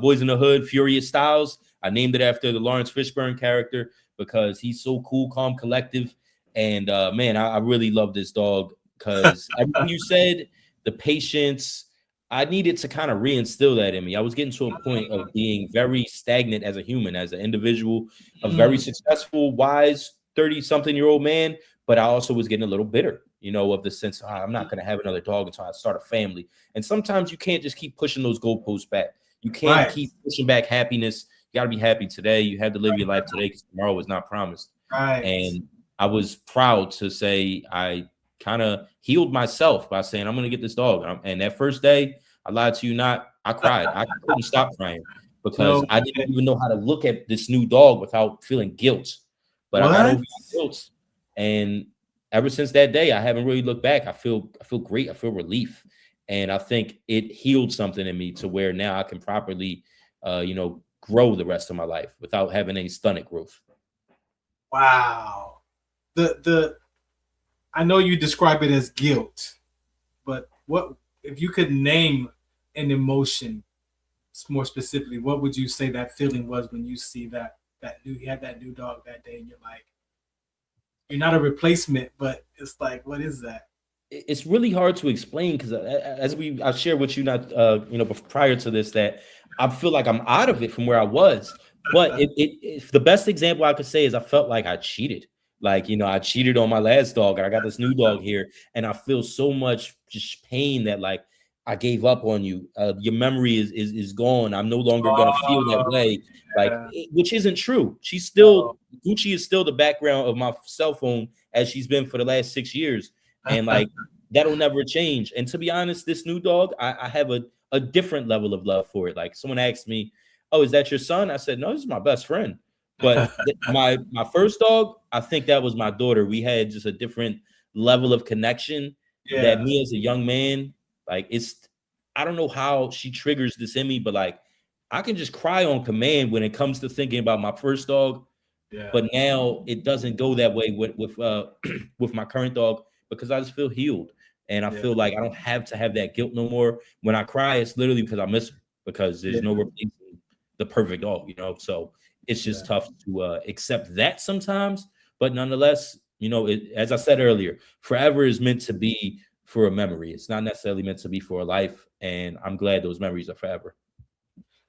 Boys in the Hood, Furious Styles, I named it after the Lawrence Fishburne character because he's so cool, calm, collective. And man, I really love this dog because everything you said, the patience, I needed to kind of reinstill that in me. I was getting to a point of being very stagnant as a human, as an individual, a very successful, wise 30-something-year-old man, but I also was getting a little bitter, you know, of the sense, I'm not going to have another dog until I start a family. And sometimes you can't just keep pushing those goalposts back. You can't keep pushing back happiness. You got to be happy today. You have to live your life today because tomorrow is not promised. And I was proud to say I kind of healed myself by saying, I'm going to get this dog. And that first day, I lied to you not, I cried. I couldn't stop crying because I didn't even know how to look at this new dog without feeling guilt. But I got over guilt. And ever since that day, I haven't really looked back. I feel great. I feel relief. And I think it healed something in me to where now I can properly, grow the rest of my life without having any stunted growth. Wow. I know you describe it as guilt, but what if you could name an emotion more specifically? What would you say that feeling was when you see that you had that new dog that day, and you're like, you're not a replacement, but it's like, what is that? It's really hard to explain because as I shared with you prior to this, that I feel like I'm out of it from where I was. But if the best example I could say is I felt like I cheated. Like, I cheated on my last dog and I got this new dog here, and I feel so much just pain that like I gave up on you. Your memory is gone. I'm no longer gonna feel that way. Like, which isn't true. She's still Gucci is still the background of my cell phone as she's been for the last 6 years, and like that'll never change. And to be honest, this new dog, I have a different level of love for it. Like, someone asked me, "Oh, is that your son?" I said, "No, this is my best friend." But my first dog, I think that was my daughter. We had just a different level of connection that me as a young man, like, I don't know how she triggers this in me, but like I can just cry on command when it comes to thinking about my first dog. But now it doesn't go that way with with my current dog, because I just feel healed. And I feel like I don't have to have that guilt no more. When I cry, it's literally because I miss her, because there's no replacing the perfect dog, So it's just tough to accept that sometimes. But nonetheless, as I said earlier, forever is meant to be for a memory. It's not necessarily meant to be for a life. And I'm glad those memories are forever.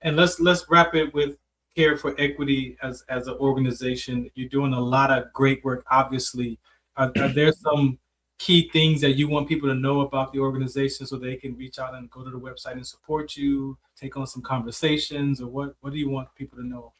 And let's wrap it with Care for Equity as an organization. You're doing a lot of great work, obviously. Are there some key things that you want people to know about the organization so they can reach out and go to the website and support you, take on some conversations, or what do you want people to know?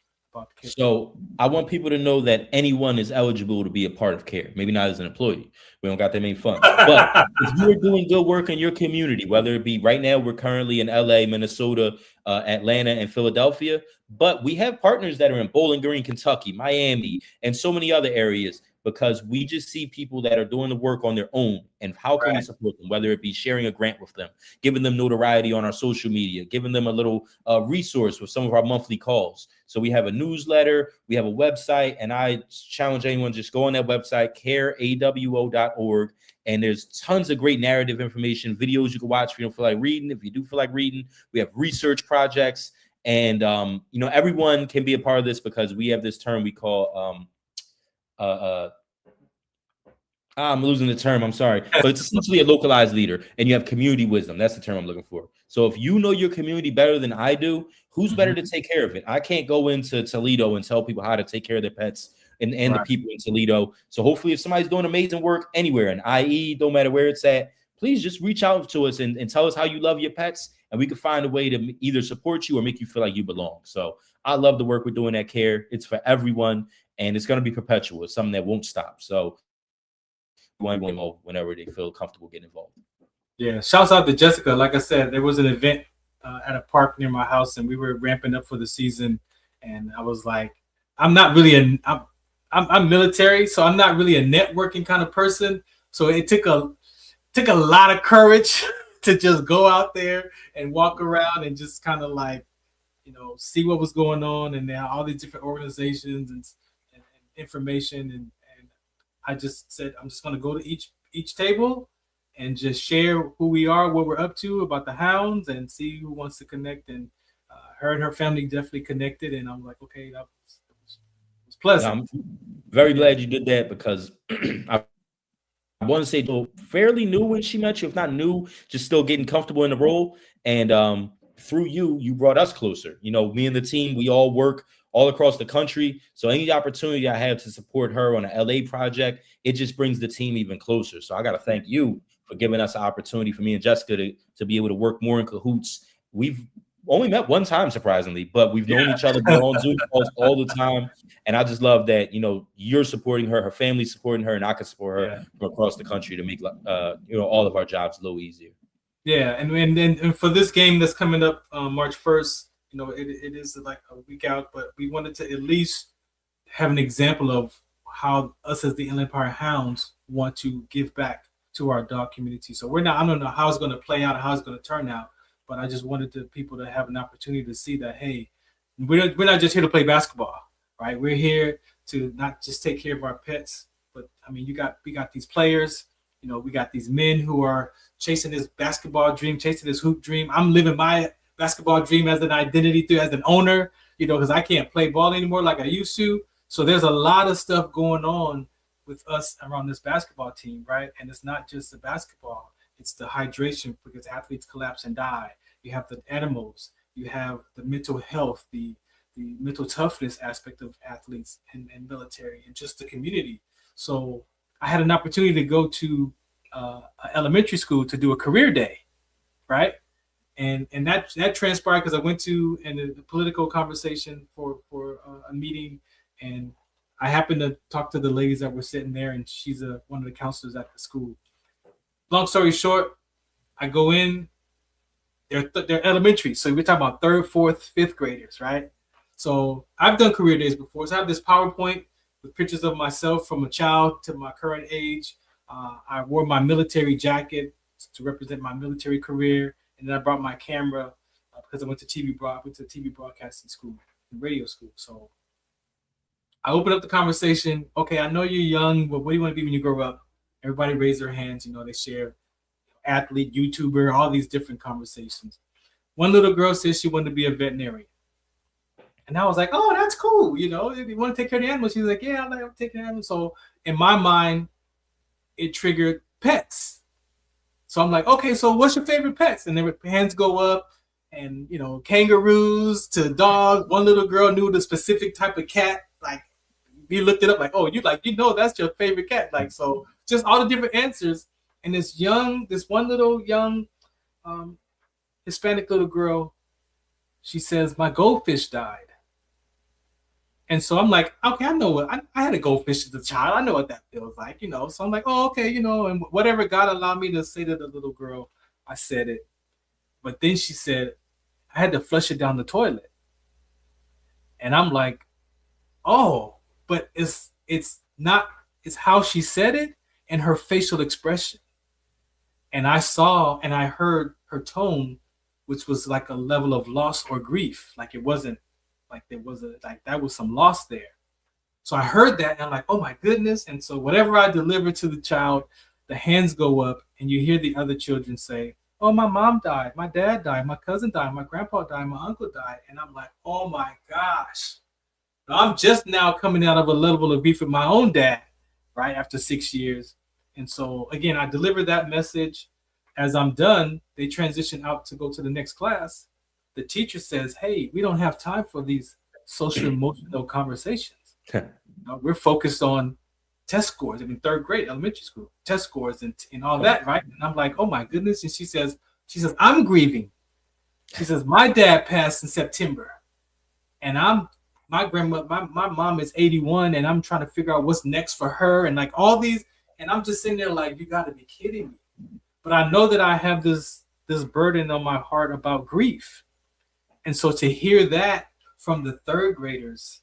So I want people to know that anyone is eligible to be a part of CARE. Maybe not as an employee. We don't got that many funds. But if you're doing good work in your community, whether it be right now, we're currently in LA, Minnesota, Atlanta, and Philadelphia. But we have partners that are in Bowling Green, Kentucky, Miami, and so many other areas, because we just see people that are doing the work on their own. And how can we support them? Whether it be sharing a grant with them, giving them notoriety on our social media, giving them a little resource with some of our monthly calls. So we have a newsletter, we have a website, and I challenge anyone, just go on that website, careawo.org. And there's tons of great narrative information, videos you can watch if you don't feel like reading. If you do feel like reading, we have research projects. And, everyone can be a part of this, because we have this term we call I'm losing the term, I'm sorry, but it's essentially a localized leader, and you have community wisdom. That's the term I'm looking for. So if you know your community better than I do, who's better to take care of it? I can't go into Toledo and tell people how to take care of their pets and the people in Toledo. So hopefully if somebody's doing amazing work anywhere, in IE, no matter where it's at, please just reach out to us and tell us how you love your pets, and we can find a way to either support you or make you feel like you belong. So I love the work we're doing at CARE. It's for everyone, and it's going to be perpetual. It's something that won't stop. So whenever they feel comfortable getting involved. Yeah, shouts out to Jessica. Like I said, there was an event at a park near my house, and we were ramping up for the season. And I was like, I'm not really I'm military, so I'm not really a networking kind of person. So it took a lot of courage to just go out there and walk around and just kind of like, see what was going on, and now all these different organizations and information. And I just said, I'm just going to go to each table and just share who we are, what we're up to about the Hounds, and see who wants to connect. And her and her family definitely connected. And I'm like, okay, that was pleasant. I'm very glad you did that, because I want to say, fairly new when she met you, if not new, just still getting comfortable in the role. And through you brought us closer. Me and the team, we all work all across the country. So any opportunity I have to support her on an LA project, it just brings the team even closer. So I got to thank you for giving us an opportunity for me and Jessica to be able to work more in cahoots. We've only met one time, surprisingly, but we've known each other. We're on Zoom calls all the time. And I just love that, you're supporting her family's supporting her, and I can support her from across the country to make, all of our jobs a little easier. Yeah. And for this game that's coming up March 1st, it is like a week out, but we wanted to at least have an example of how us as the Inland Empire Hounds want to give back to our dog community. So I don't know how it's going to play out, how it's going to turn out, but I just wanted people to have an opportunity to see that, hey, we're not just here to play basketball, right? We're here to not just take care of our pets, but I mean, we got these players, we got these men who are chasing this basketball dream, chasing this hoop dream. I'm living my basketball dream as an identity as an owner, because I can't play ball anymore like I used to. So there's a lot of stuff going on with us around this basketball team, right? And it's not just the basketball, it's the hydration, because athletes collapse and die. You have the animals, you have the mental health, the mental toughness aspect of athletes and military, and just the community. So I had an opportunity to go to elementary school to do a career day, right? And that transpired because I went to a political conversation for a meeting, and I happened to talk to the ladies that were sitting there, and she's one of the counselors at the school. Long story short, I go in. They're elementary, so we're talking about 3rd, 4th, 5th graders, right? So I've done career days before. So I have this PowerPoint with pictures of myself from a child to my current age. I wore my military jacket to represent my military career, and then I brought my camera because I went to TV broadcasting school, radio school. So I opened up the conversation. Okay, I know you're young, but what do you want to be when you grow up? Everybody raise their hands. You know, they share athlete, YouTuber, all these different conversations. One little girl says she wanted to be a veterinarian. And I was like, oh, that's cool. You know, if you want to take care of the animals, she's like, yeah, I like to take care of animals. So in my mind, it triggered pets. So I'm like, okay, so what's your favorite pets? And their hands go up, and, you know, kangaroos to dogs. One little girl knew the specific type of cat. Like, we looked it up, like, oh, that's your favorite cat. Like, so just all the different answers. And this one little young Hispanic little girl, she says, my goldfish died. And so I'm like, okay, I know what I had a goldfish as a child. I know what that feels like, you know. So I'm like, oh, okay, you know, and whatever God allowed me to say to the little girl, I said it. But then she said, I had to flush it down the toilet. And I'm like, oh, but it's how she said it and her facial expression. And I saw and I heard her tone, which was like a level of loss or grief. Like it wasn't like there was that was some loss there. So I heard that and I'm like, oh my goodness. And so whatever I deliver to the child, the hands go up and you hear the other children say, oh, my mom died, my dad died, my cousin died, my grandpa died, my uncle died. And I'm like, oh my gosh. I'm just now coming out of a level of grief with my own dad, right, after 6 years. And so, again, I deliver that message. As I'm done, they transition out to go to the next class. The teacher says, hey, we don't have time for these social emotional conversations. We're focused on test scores. I mean, 3rd grade, elementary school, test scores and all that, right? And I'm like, oh, my goodness. And she says, I'm grieving. She says, my dad passed in September. And my mom is 81, and I'm trying to figure out what's next for her and like all these. And I'm just sitting there like, you got to be kidding me. But I know that I have this burden on my heart about grief. And so to hear that from the 3rd graders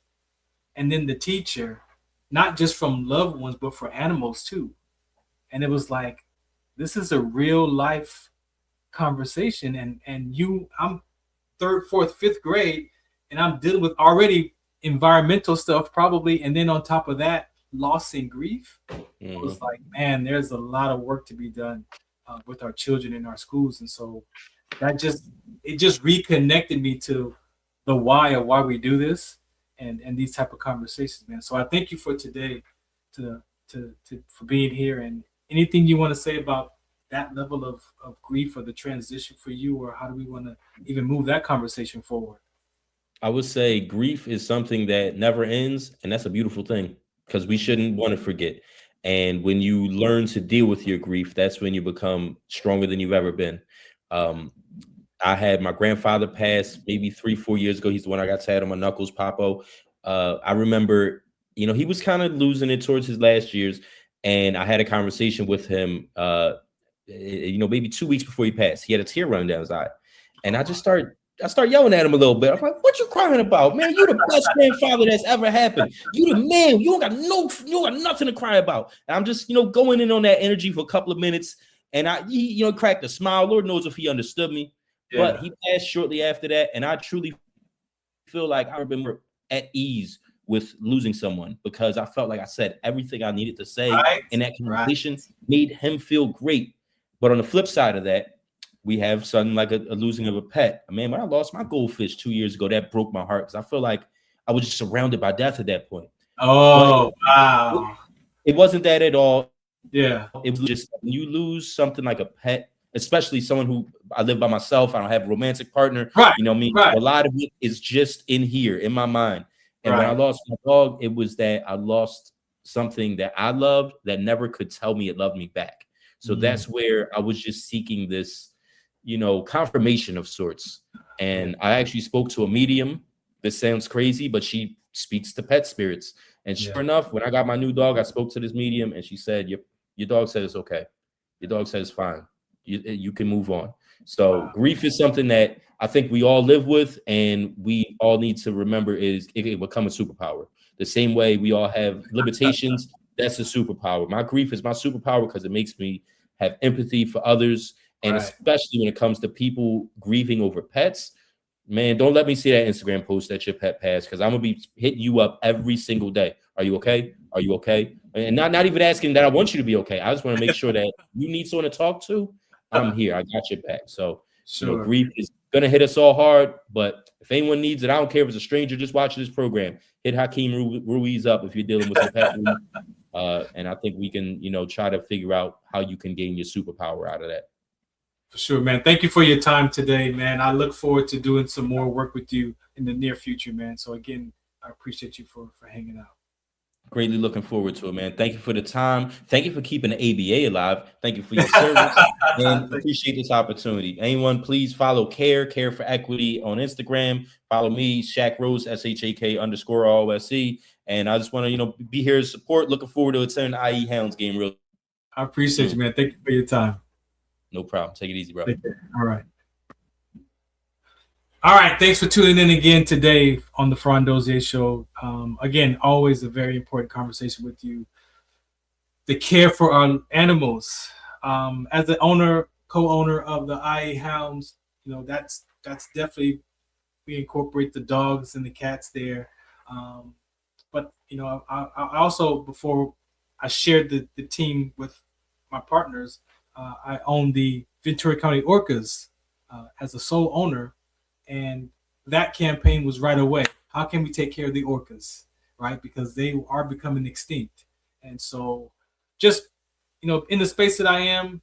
and then the teacher, not just from loved ones, but for animals too. And it was like, this is a real life conversation. And I'm 3rd, 4th, 5th grade, and I'm dealing with already environmental stuff probably. And then on top of that, loss and grief. It was like, man, there's a lot of work to be done with our children in our schools. And so it just reconnected me to the why of why we do this and these type of conversations, man. So I thank you for today for being here, and anything you want to say about that level of grief or the transition for you, or how do we want to even move that conversation forward? I would say grief is something that never ends, and that's a beautiful thing because we shouldn't want to forget. And when you learn to deal with your grief, that's when you become stronger than you've ever been. I had my grandfather pass maybe 3-4 years ago. He's the one I got tatted on my knuckles, Papo. I remember, he was kind of losing it towards his last years. And I had a conversation with him, maybe 2 weeks before he passed. He had a tear running down his eye. And I start yelling at him a little bit. I'm like, what you crying about, man? You the best grandfather that's ever happened. You the man. You don't got nothing to cry about. And I'm just, going in on that energy for a couple of minutes. And he cracked a smile. Lord knows if he understood me. Yeah. But he passed shortly after that. And I truly feel like I've been more at ease with losing someone because I felt like I said everything I needed to say. Right. And that conversation made him feel great. But on the flip side of that, we have something like a losing of a pet. Man, when I lost my goldfish 2 years ago, that broke my heart because I feel like I was just surrounded by death at that point. Oh, wow. It wasn't that at all. Yeah. It was just when you lose something like a pet, especially someone who I live by myself, I don't have a romantic partner. Right. Right. A lot of it is just in here, in my mind. And when I lost my dog, it was that I lost something that I loved that never could tell me it loved me back. So that's where I was just seeking this, confirmation of sorts. And I actually spoke to a medium. This sounds crazy, but she speaks to pet spirits. And sure enough, when I got my new dog, I spoke to this medium, and she said, your dog said it's okay. Your dog said it's fine. You can move on. So grief is something that I think we all live with, and we all need to remember it will become a superpower. The same way we all have limitations, that's a superpower. My grief is my superpower because it makes me have empathy for others. And especially when it comes to people grieving over pets, man, don't let me see that Instagram post that your pet passed, because I'm going to be hitting you up every single day. Are you okay? Are you okay? And not even asking that I want you to be okay. I just want to make sure that you need someone to talk to. I'm here. I got your back. So grief is going to hit us all hard. But if anyone needs it, I don't care if it's a stranger just watching this program. Hit Hakeem Ruiz up if you're dealing with some pet. And I think we can, try to figure out how you can gain your superpower out of that. For sure, man. Thank you for your time today, man. I look forward to doing some more work with you in the near future, man. So again, I appreciate you for hanging out. Greatly looking forward to it, man. Thank you for the time. Thank you for keeping the ABA alive. Thank you for your service. And appreciate this opportunity. Anyone, please follow Care for Equity on Instagram. Follow me, Shaq Rose, SHAK_ROSE. And I just want to, be here to support. Looking forward to attending the IE Hounds game real. I appreciate you, man. Thank you for your time. No problem. Take it easy, bro. All right. All right. Thanks for tuning in again today on the Farron Dozier Show. Again, always a very important conversation with you. The care for our animals. As the co-owner of the IE Hounds, that's definitely, we incorporate the dogs and the cats there. But I also, before I shared the team with my partners, I own the Ventura County Orcas as a sole owner, and that campaign was right away. How can we take care of the orcas, right? Because they are becoming extinct. And so just, in the space that I am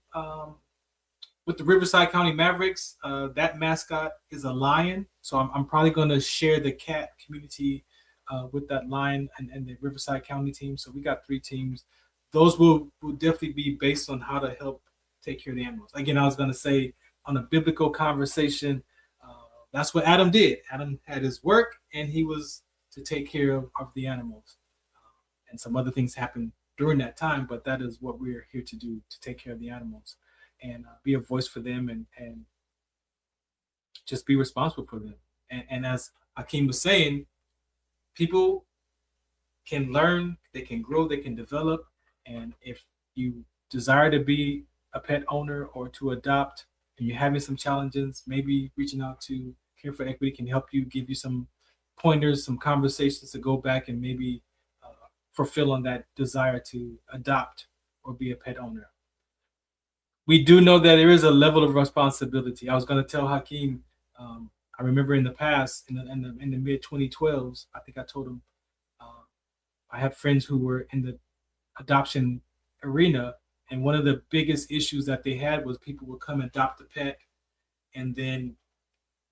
with the Riverside County Mavericks, that mascot is a lion. So I'm probably going to share the cat community with that lion and the Riverside County team. So we got 3 teams. Those will definitely be based on how to help take care of the animals. Again, I was going to say, on a biblical conversation, that's what Adam did. Adam had his work, and he was to take care of the animals. And some other things happened during that time, but that is what we're here to do, to take care of the animals and be a voice for them and just be responsible for them. And as Hakeem was saying, people can learn, they can grow, they can develop. And if you desire to be a pet owner or to adopt, and you're having some challenges, maybe reaching out to Care for Equity can help you, give you some pointers, some conversations to go back and maybe fulfill on that desire to adopt or be a pet owner. We do know that there is a level of responsibility. I was going to tell Hakeem, I remember in the past, in the mid 2012s, I think I told him, I have friends who were in the adoption arena, and one of the biggest issues that they had was people would come adopt a pet, and then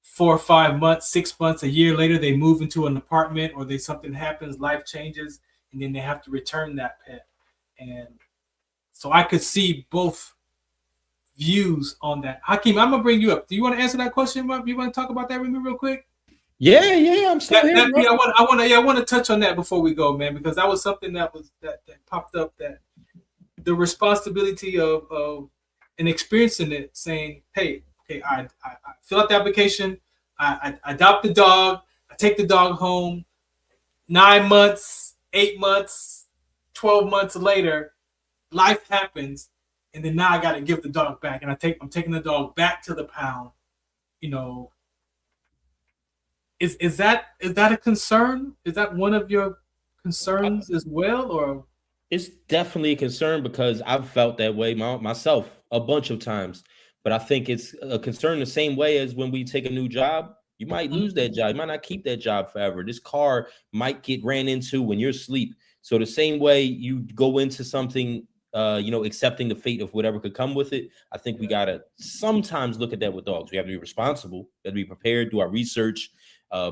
4 or 5 months, 6 months, a year later, they move into an apartment, or something happens, life changes, and then they have to return that pet. And so I could see both views on that. Hakeem, I'm gonna bring you up. Do you want to answer that question? You want to talk about that with me real quick? Yeah, I'm still here. I want to touch on that before we go, man, because that was something that popped up, that the responsibility of and experiencing it, saying, hey, okay, I fill out the application, I adopt the dog, I take the dog home, 9 months, 8 months, 12 months later, life happens, and then now I got to give the dog back, and I'm taking the dog back to the pound. Is that a concern? Is that one of your concerns as well, or? It's definitely a concern, because I've felt that way myself a bunch of times. But I think it's a concern the same way as when we take a new job. You might lose that job. You might not keep that job forever. This car might get ran into when you're asleep. So the same way you go into something accepting the fate of whatever could come with it. I think we gotta sometimes look at that with dogs. We have to be responsible, we have to be prepared, do our research.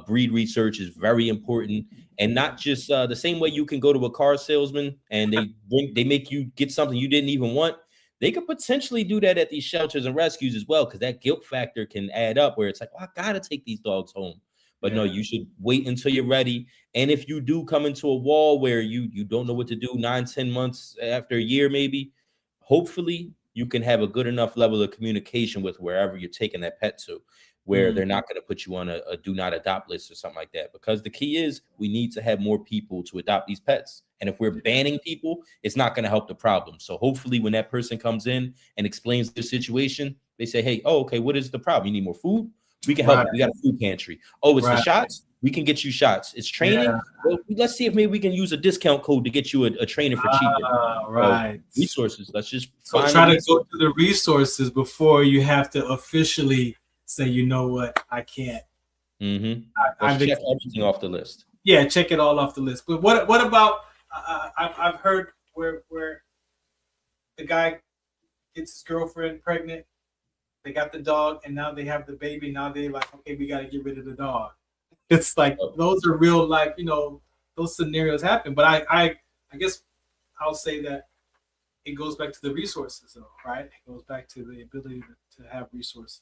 Breed research is very important, and not just the same way you can go to a car salesman and they make you get something you didn't even want. They could potentially do that at these shelters and rescues as well, because that guilt factor can add up where it's like, I gotta take these dogs home. But no, you should wait until you're ready. And if you do come into a wall where you don't know what to do 9-10 months after a year, maybe, hopefully you can have a good enough level of communication with wherever you're taking that pet to, where they're not going to put you on a do not adopt list or something like that. Because the key is we need to have more people to adopt these pets. And if we're banning people, it's not going to help the problem. So hopefully when that person comes in and explains their situation, they say, hey, okay, what is the problem? You need more food? We can help. Right. We got a food pantry. Oh, it's the shots? We can get you shots. It's training. Yeah. Well, let's see if maybe we can use a discount code to get you a trainer for cheaper. Right. Resources. Let's just try to go to the resources before you have to officially say, you know what, I can't. Let's check everything off the list. Yeah, check it all off the list. But what about? I've heard where the guy gets his girlfriend pregnant. They got the dog, and now they have the baby. Now they're like, okay, we got to get rid of the dog. It's like those are real life, those scenarios happen. But I guess I'll say that it goes back to the resources, though, right? It goes back to the ability to have resources.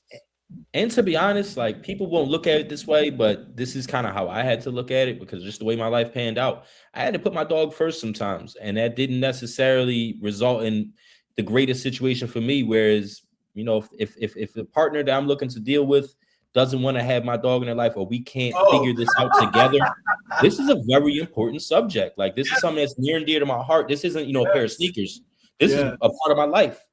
And to be honest, like, people won't look at it this way, but this is kind of how I had to look at it, because just the way my life panned out, I had to put my dog first sometimes, and that didn't necessarily result in the greatest situation for me. Whereas, if the partner that I'm looking to deal with doesn't want to have my dog in their life, or we can't figure this out together, this is a very important subject. Like, this is something that's near and dear to my heart. This isn't, a pair of sneakers. This is a part of my life.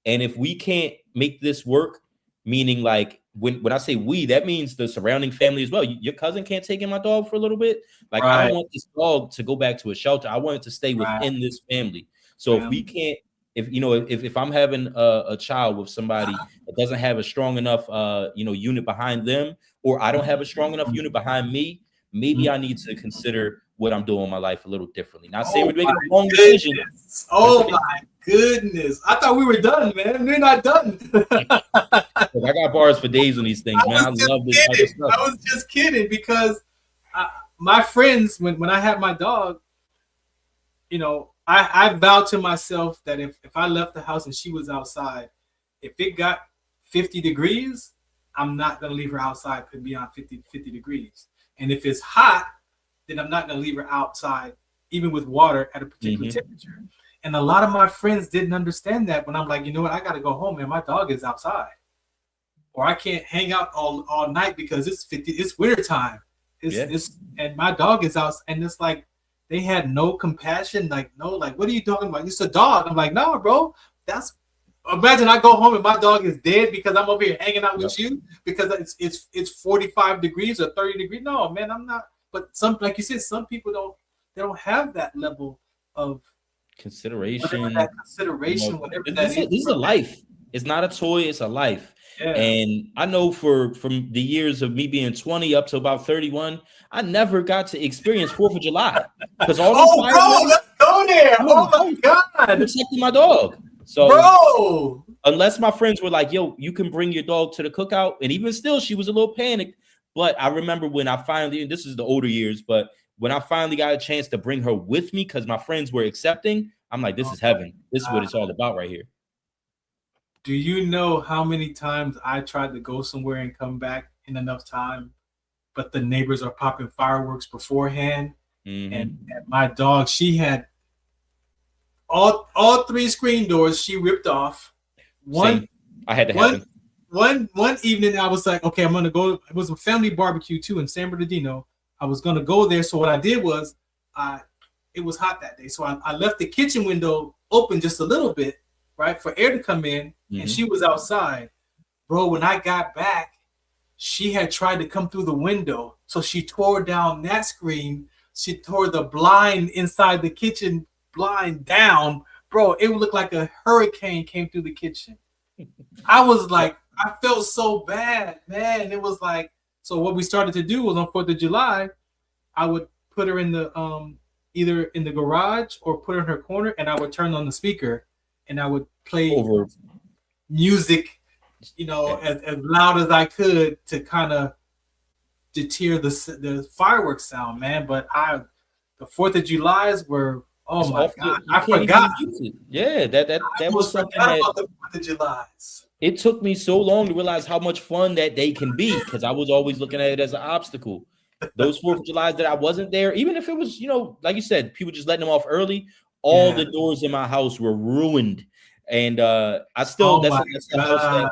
And if we can't make this work, meaning like when I say we, that means the surrounding family as well. Your cousin can't take in my dog for a little bit. Like, I don't want this dog to go back to a shelter. I want it to stay within this family. So if we can't, if I'm having a child with somebody that doesn't have a strong enough unit behind them, or I don't have a strong enough unit behind me, maybe I need to consider what I'm doing in my life a little differently. Not saying we're making the wrong decision. Oh my goodness. I thought we were done, man. We're not done. I got bars for days on these things, man. I love this type of stuff. I was just kidding, because my friends, when I had my dog, I vowed to myself that if I left the house and she was outside, if it got 50 degrees, I'm not going to leave her outside beyond 50 degrees. And if it's hot, then I'm not going to leave her outside, even with water at a particular temperature. And a lot of my friends didn't understand that, when I'm like, you know what, I got to go home, and my dog is outside. Or I can't hang out all night because it's winter time. And my dog is out, and it's like, they had no compassion. Like, what are you talking about? It's a dog. I'm like, no, bro. Imagine I go home and my dog is dead because I'm over here hanging out with you because it's 45 degrees or 30 degrees. No, man, I'm not. But like you said, some people don't have that level of consideration. Whatever this is a life. It's not a toy. It's a life. Yeah. And I know from the years of me being 20 up to about 31, I never got to experience 4th of July because all let's go there. Oh my God, protecting my dog. So, bro, unless my friends were like, "Yo, you can bring your dog to the cookout," and even still, she was a little panicked. But I remember when I finally, and this is the older years, but when I finally got a chance to bring her with me because my friends were accepting, I'm like, "This is heaven. This is what it's all about right here." Do you know how many times I tried to go somewhere and come back in enough time, but the neighbors are popping fireworks beforehand? And my dog, she had all 3 screen doors she ripped off. I had to happen. One evening I was like, okay, I'm gonna go. It was a family barbecue too in San Bernardino. I was gonna go there. So what I did was it was hot that day. So I left the kitchen window open just a little bit, right, for air to come in, and she was outside. Bro, when I got back, she had tried to come through the window. So she tore down that screen. She tore the blind inside the kitchen blind down. Bro, it looked like a hurricane came through the kitchen. I was like, I felt so bad, man. It was like, so what we started to do was on 4th of July, I would put her in the either in the garage or put her in her corner, and I would turn on the speaker and I would play Over. music, as loud as I could to kind of deter the fireworks sound, man. But the 4th of July's were, oh my God, I forgot. Yeah, that was something that about the 4th of July's. It took me so long to realize how much fun that day can be, because I was always looking at it as an obstacle. Those 4th of July's that I wasn't there, even if it was, like you said, people just letting them off early, all the doors in my house were ruined. And I still, that's the house that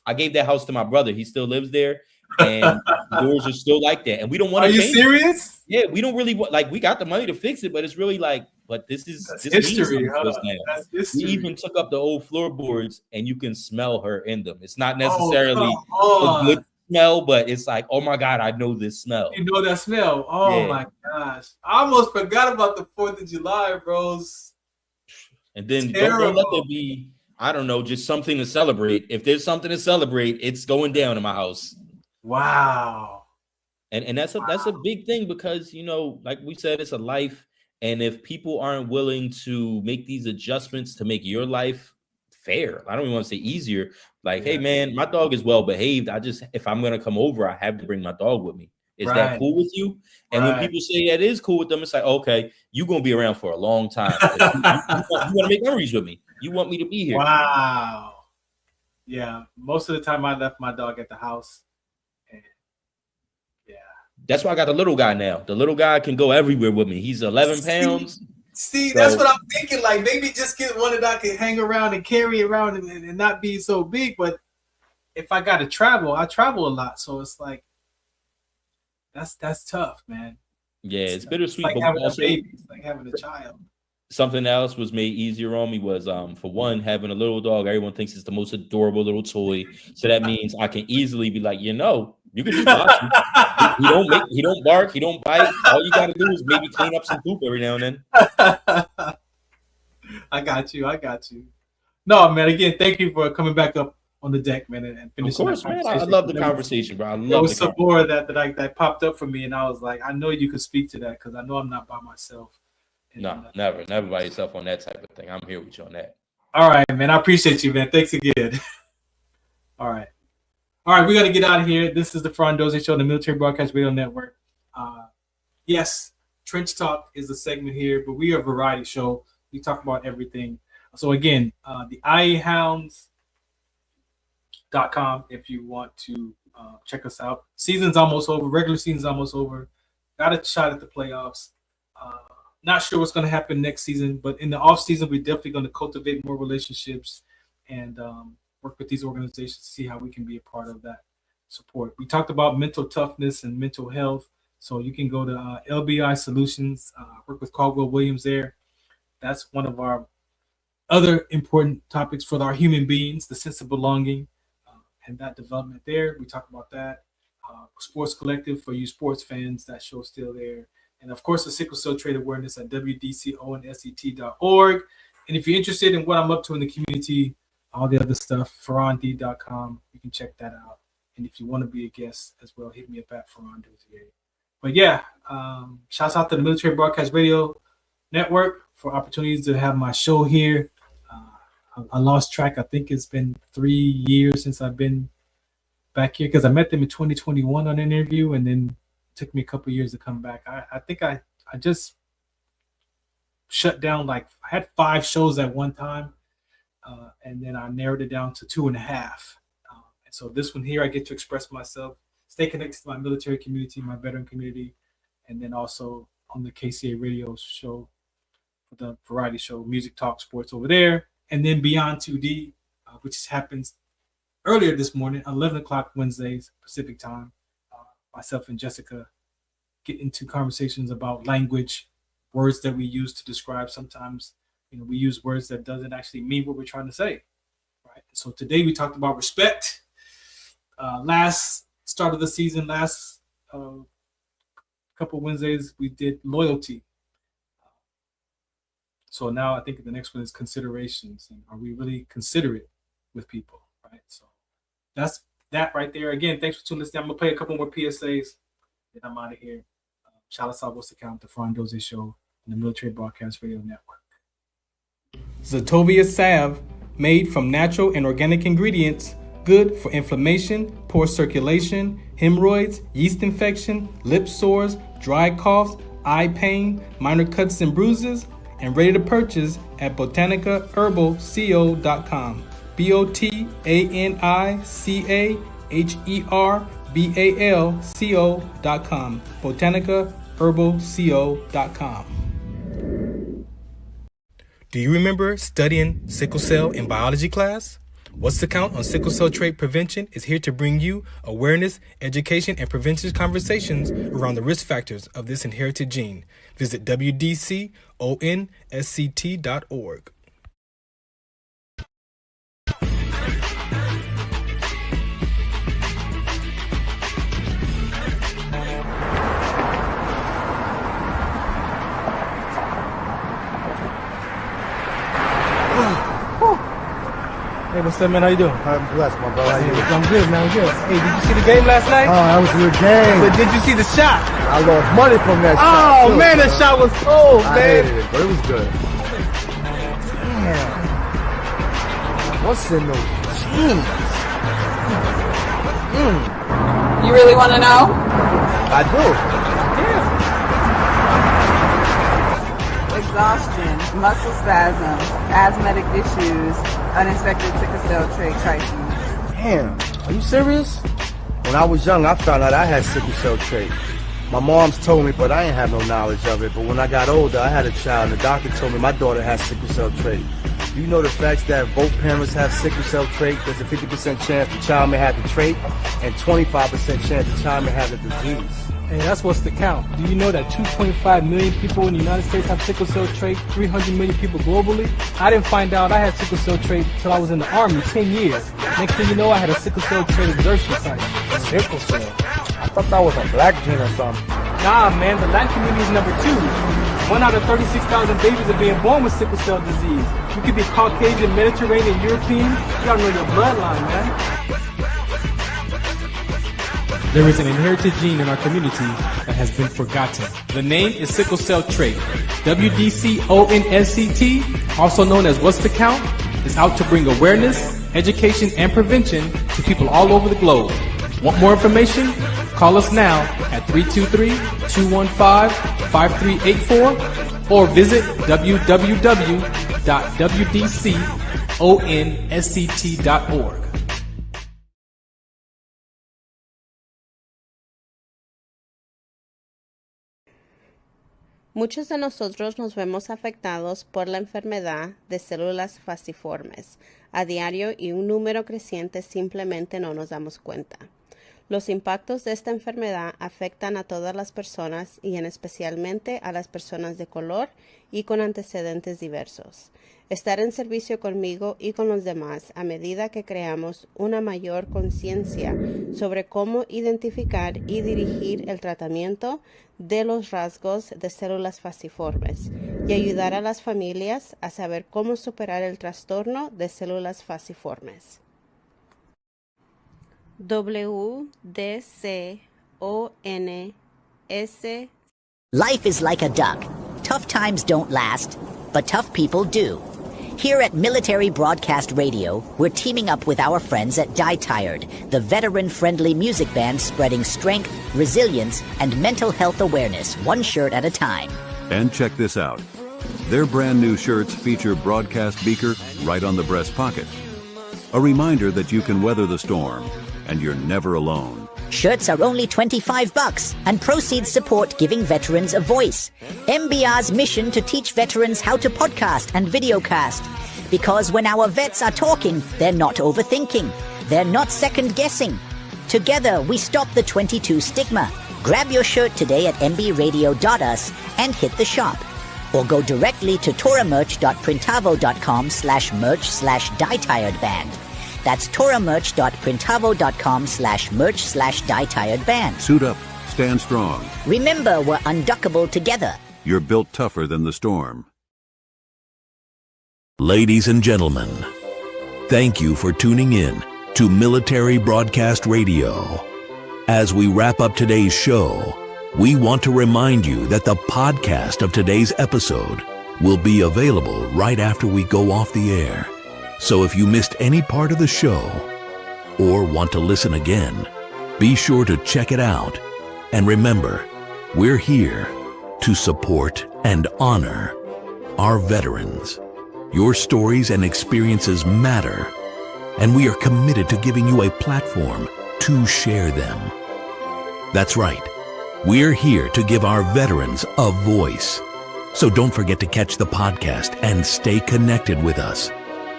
I gave that house to my brother. He still lives there, and the doors are still like that. And we don't want to change. Are you serious? Yeah, we don't really like, we got the money to fix it, but it's really like, but this history. That's history. We even took up the old floorboards, and you can smell her in them. It's not necessarily a good smell, but it's like, oh my God, I know this smell. You know that smell? Oh my gosh. I almost forgot about the 4th of July, bros. And then don't let there be, I don't know, just something to celebrate. If there's something to celebrate, it's going down in my house. Wow. And that's a big thing, because, like we said, it's a life. And if people aren't willing to make these adjustments to make your life fair, I don't even want to say easier. Like, hey man, my dog is well behaved. If I'm going to come over, I have to bring my dog with me. Is that cool with you? And when people say that is cool with them, it's like, okay, you're going to be around for a long time. You want to make memories with me. You want me to be here. Wow. Yeah. Most of the time I left my dog at the house. And that's why I got the little guy now. The little guy can go everywhere with me. He's 11 pounds. See, that's what I'm thinking. Like, maybe just get one that I can hang around and carry around and not be so big. But if I got to travel, I travel a lot. So it's like, that's tough, man. Yeah, it's bittersweet. It's like having a baby. It's like having a child. Something else was made easier on me was, for one, having a little dog. Everyone thinks it's the most adorable little toy. So that means I can easily be like, you can just watch him. He don't bark. He don't bite. All you got to do is maybe clean up some poop every now and then. I got you. No, man. Again, thank you for coming back up on the deck, man, and finishing. Of course, man. I love the conversation, bro. There was some more that popped up for me, and I was like, I know you could speak to that, because I know I'm not by myself. And, no, never by yourself on that type of thing. I'm here with you on that. All right, man. I appreciate you, man. Thanks again. All right, we got to get out of here. This is the Farron Dozier Show on the Military Broadcast Radio Network. Yes, Trench Talk is a segment here, but we are a variety show. We talk about everything. So again, the Hounds.com if you want to check us out. Season's almost over. Regular season's almost over. Got a shot at the playoffs. Not sure what's going to happen next season, but in the off season, we're definitely going to cultivate more relationships and work with these organizations to see how we can be a part of that support. We talked about mental toughness and mental health, so you can go to LBI Solutions, work with Caldwell Williams there. That's one of our other important topics for our human beings, the sense of belonging and that development there. We talk about that. Sports Collective for you sports fans, that show's still there. And of course, the sickle cell trait awareness at wdconset.org. And if you're interested in what I'm up to in the community, all the other stuff, farrond.com, you can check that out. And if you want to be a guest as well, hit me up at Farron Dozier. But yeah, shouts out to the Military Broadcast Radio Network for opportunities to have my show here. I lost track. I think it's been 3 years since I've been back here, because I met them in 2021 on an interview, and then it took me a couple of years to come back. I think I just shut down, like I had 5 shows at one time, and then I narrowed it down to 2.5. And so this one here, I get to express myself, stay connected to my military community, my veteran community, and then also on the KCA radio show, the variety show, Music Talk Sports over there, and then Beyond 2D, which happens earlier this morning, 11 o'clock Wednesdays Pacific time. Myself and Jessica get into conversations about language, words that we use to describe. Sometimes, we use words that doesn't actually mean what we're trying to say, right? So today we talked about respect. Last start of the season, last couple Wednesdays, we did loyalty. So now I think the next one is considerations. And are we really considerate with people, right? So that's that right there. Again, thanks for tuning in. I'm going to play a couple more PSAs, then I'm out of here. Shout out to the Farron Dozier Show on the Military Broadcast Radio Network. Zetovia salve, made from natural and organic ingredients, good for inflammation, poor circulation, hemorrhoids, yeast infection, lip sores, dry coughs, eye pain, minor cuts and bruises, and ready to purchase at botanicaherbalco.com. botanicaherbalco.com. botanicaherbalco.com. Do you remember studying sickle cell in biology class? What's the Count on Sickle Cell Trait Prevention is here to bring you awareness, education, and prevention conversations around the risk factors of this inherited gene. Visit wdconsct.org. Hey, what's up, man? How you doing? I'm blessed, my brother. How you doing? I'm good, man. I'm good. Hey, did you see the game last night? Oh, that was a good game. But did you see the shot? I lost money from that shot. Oh, man, that shot was cold, I man. hated it, but it was good. Damn. What's in those jeans? You really want to know? I do. Exhaustion, muscle spasms, asthmatic issues, unexpected sickle cell trait crises. Damn. Are you serious? When I was young, I found out I had sickle cell trait. My mom's told me, but I ain't have no knowledge of it. But when I got older, I had a child, and the doctor told me my daughter has sickle cell trait. Do you know the facts that both parents have sickle cell trait? There's a 50% chance the child may have the trait, and 25% chance the child may have the disease. Hey, that's what's the count. Do you know that 2.5 million people in the United States have sickle cell trait, 300 million people globally? I didn't find out I had sickle cell trait until I was in the Army, 10 years. Next thing you know, I had a sickle cell trait exertion site. Sickle cell? I thought that was a black gene or something. Nah, man, the Latin community is number 2. 1 out of 36,000 babies are being born with sickle cell disease. You could be Caucasian, Mediterranean, European. You gotta know your bloodline, man. There is an inherited gene in our community that has been forgotten. The name is sickle cell trait. WDCONSCT, also known as What's the Count, is out to bring awareness, education, and prevention to people all over the globe. Want more information? Call us now at 323-215-5384 or visit www.wdconsct.org. Muchos de nosotros nos vemos afectados por la enfermedad de células falciformes a diario y un número creciente simplemente no nos damos cuenta. Los impactos de esta enfermedad afectan a todas las personas y en especialmente a las personas de color y con antecedentes diversos. Estar en servicio conmigo y con los demás a medida que creamos una mayor conciencia sobre cómo identificar y dirigir el tratamiento de los rasgos de células falciformes y ayudar a las familias a saber cómo superar el trastorno de células falciformes. WDCONS. Life is like a duck. Tough times don't last, but tough people do. Here at Military Broadcast Radio, we're teaming up with our friends at Die Tired, the veteran-friendly music band spreading strength, resilience, and mental health awareness one shirt at a time. And check this out. Their brand new shirts feature broadcast beaker right on the breast pocket. A reminder that you can weather the storm, and you're never alone. Shirts are only $25 and proceeds support giving veterans a voice. MBR's mission to teach veterans how to podcast and videocast. Because when our vets are talking, they're not overthinking. They're not second-guessing. Together, we stop the 22 stigma. Grab your shirt today at mbradio.us and hit the shop. Or go directly to toramerch.printavo.com/merch/dietiredband. That's toramerch.printavo.com/merch/dietiredband. Suit up, stand strong. Remember, we're unduckable together. You're built tougher than the storm. Ladies and gentlemen, thank you for tuning in to Military Broadcast Radio. As we wrap up today's show, we want to remind you that the podcast of today's episode will be available right after we go off the air. So if you missed any part of the show or want to listen again, be sure to check it out. And remember, we're here to support and honor our veterans. Your stories and experiences matter, and we are committed to giving you a platform to share them. That's right. We're here to give our veterans a voice. So don't forget to catch the podcast and stay connected with us.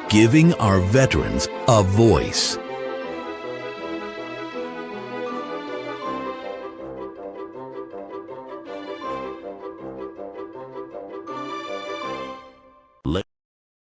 Giving our veterans a voice.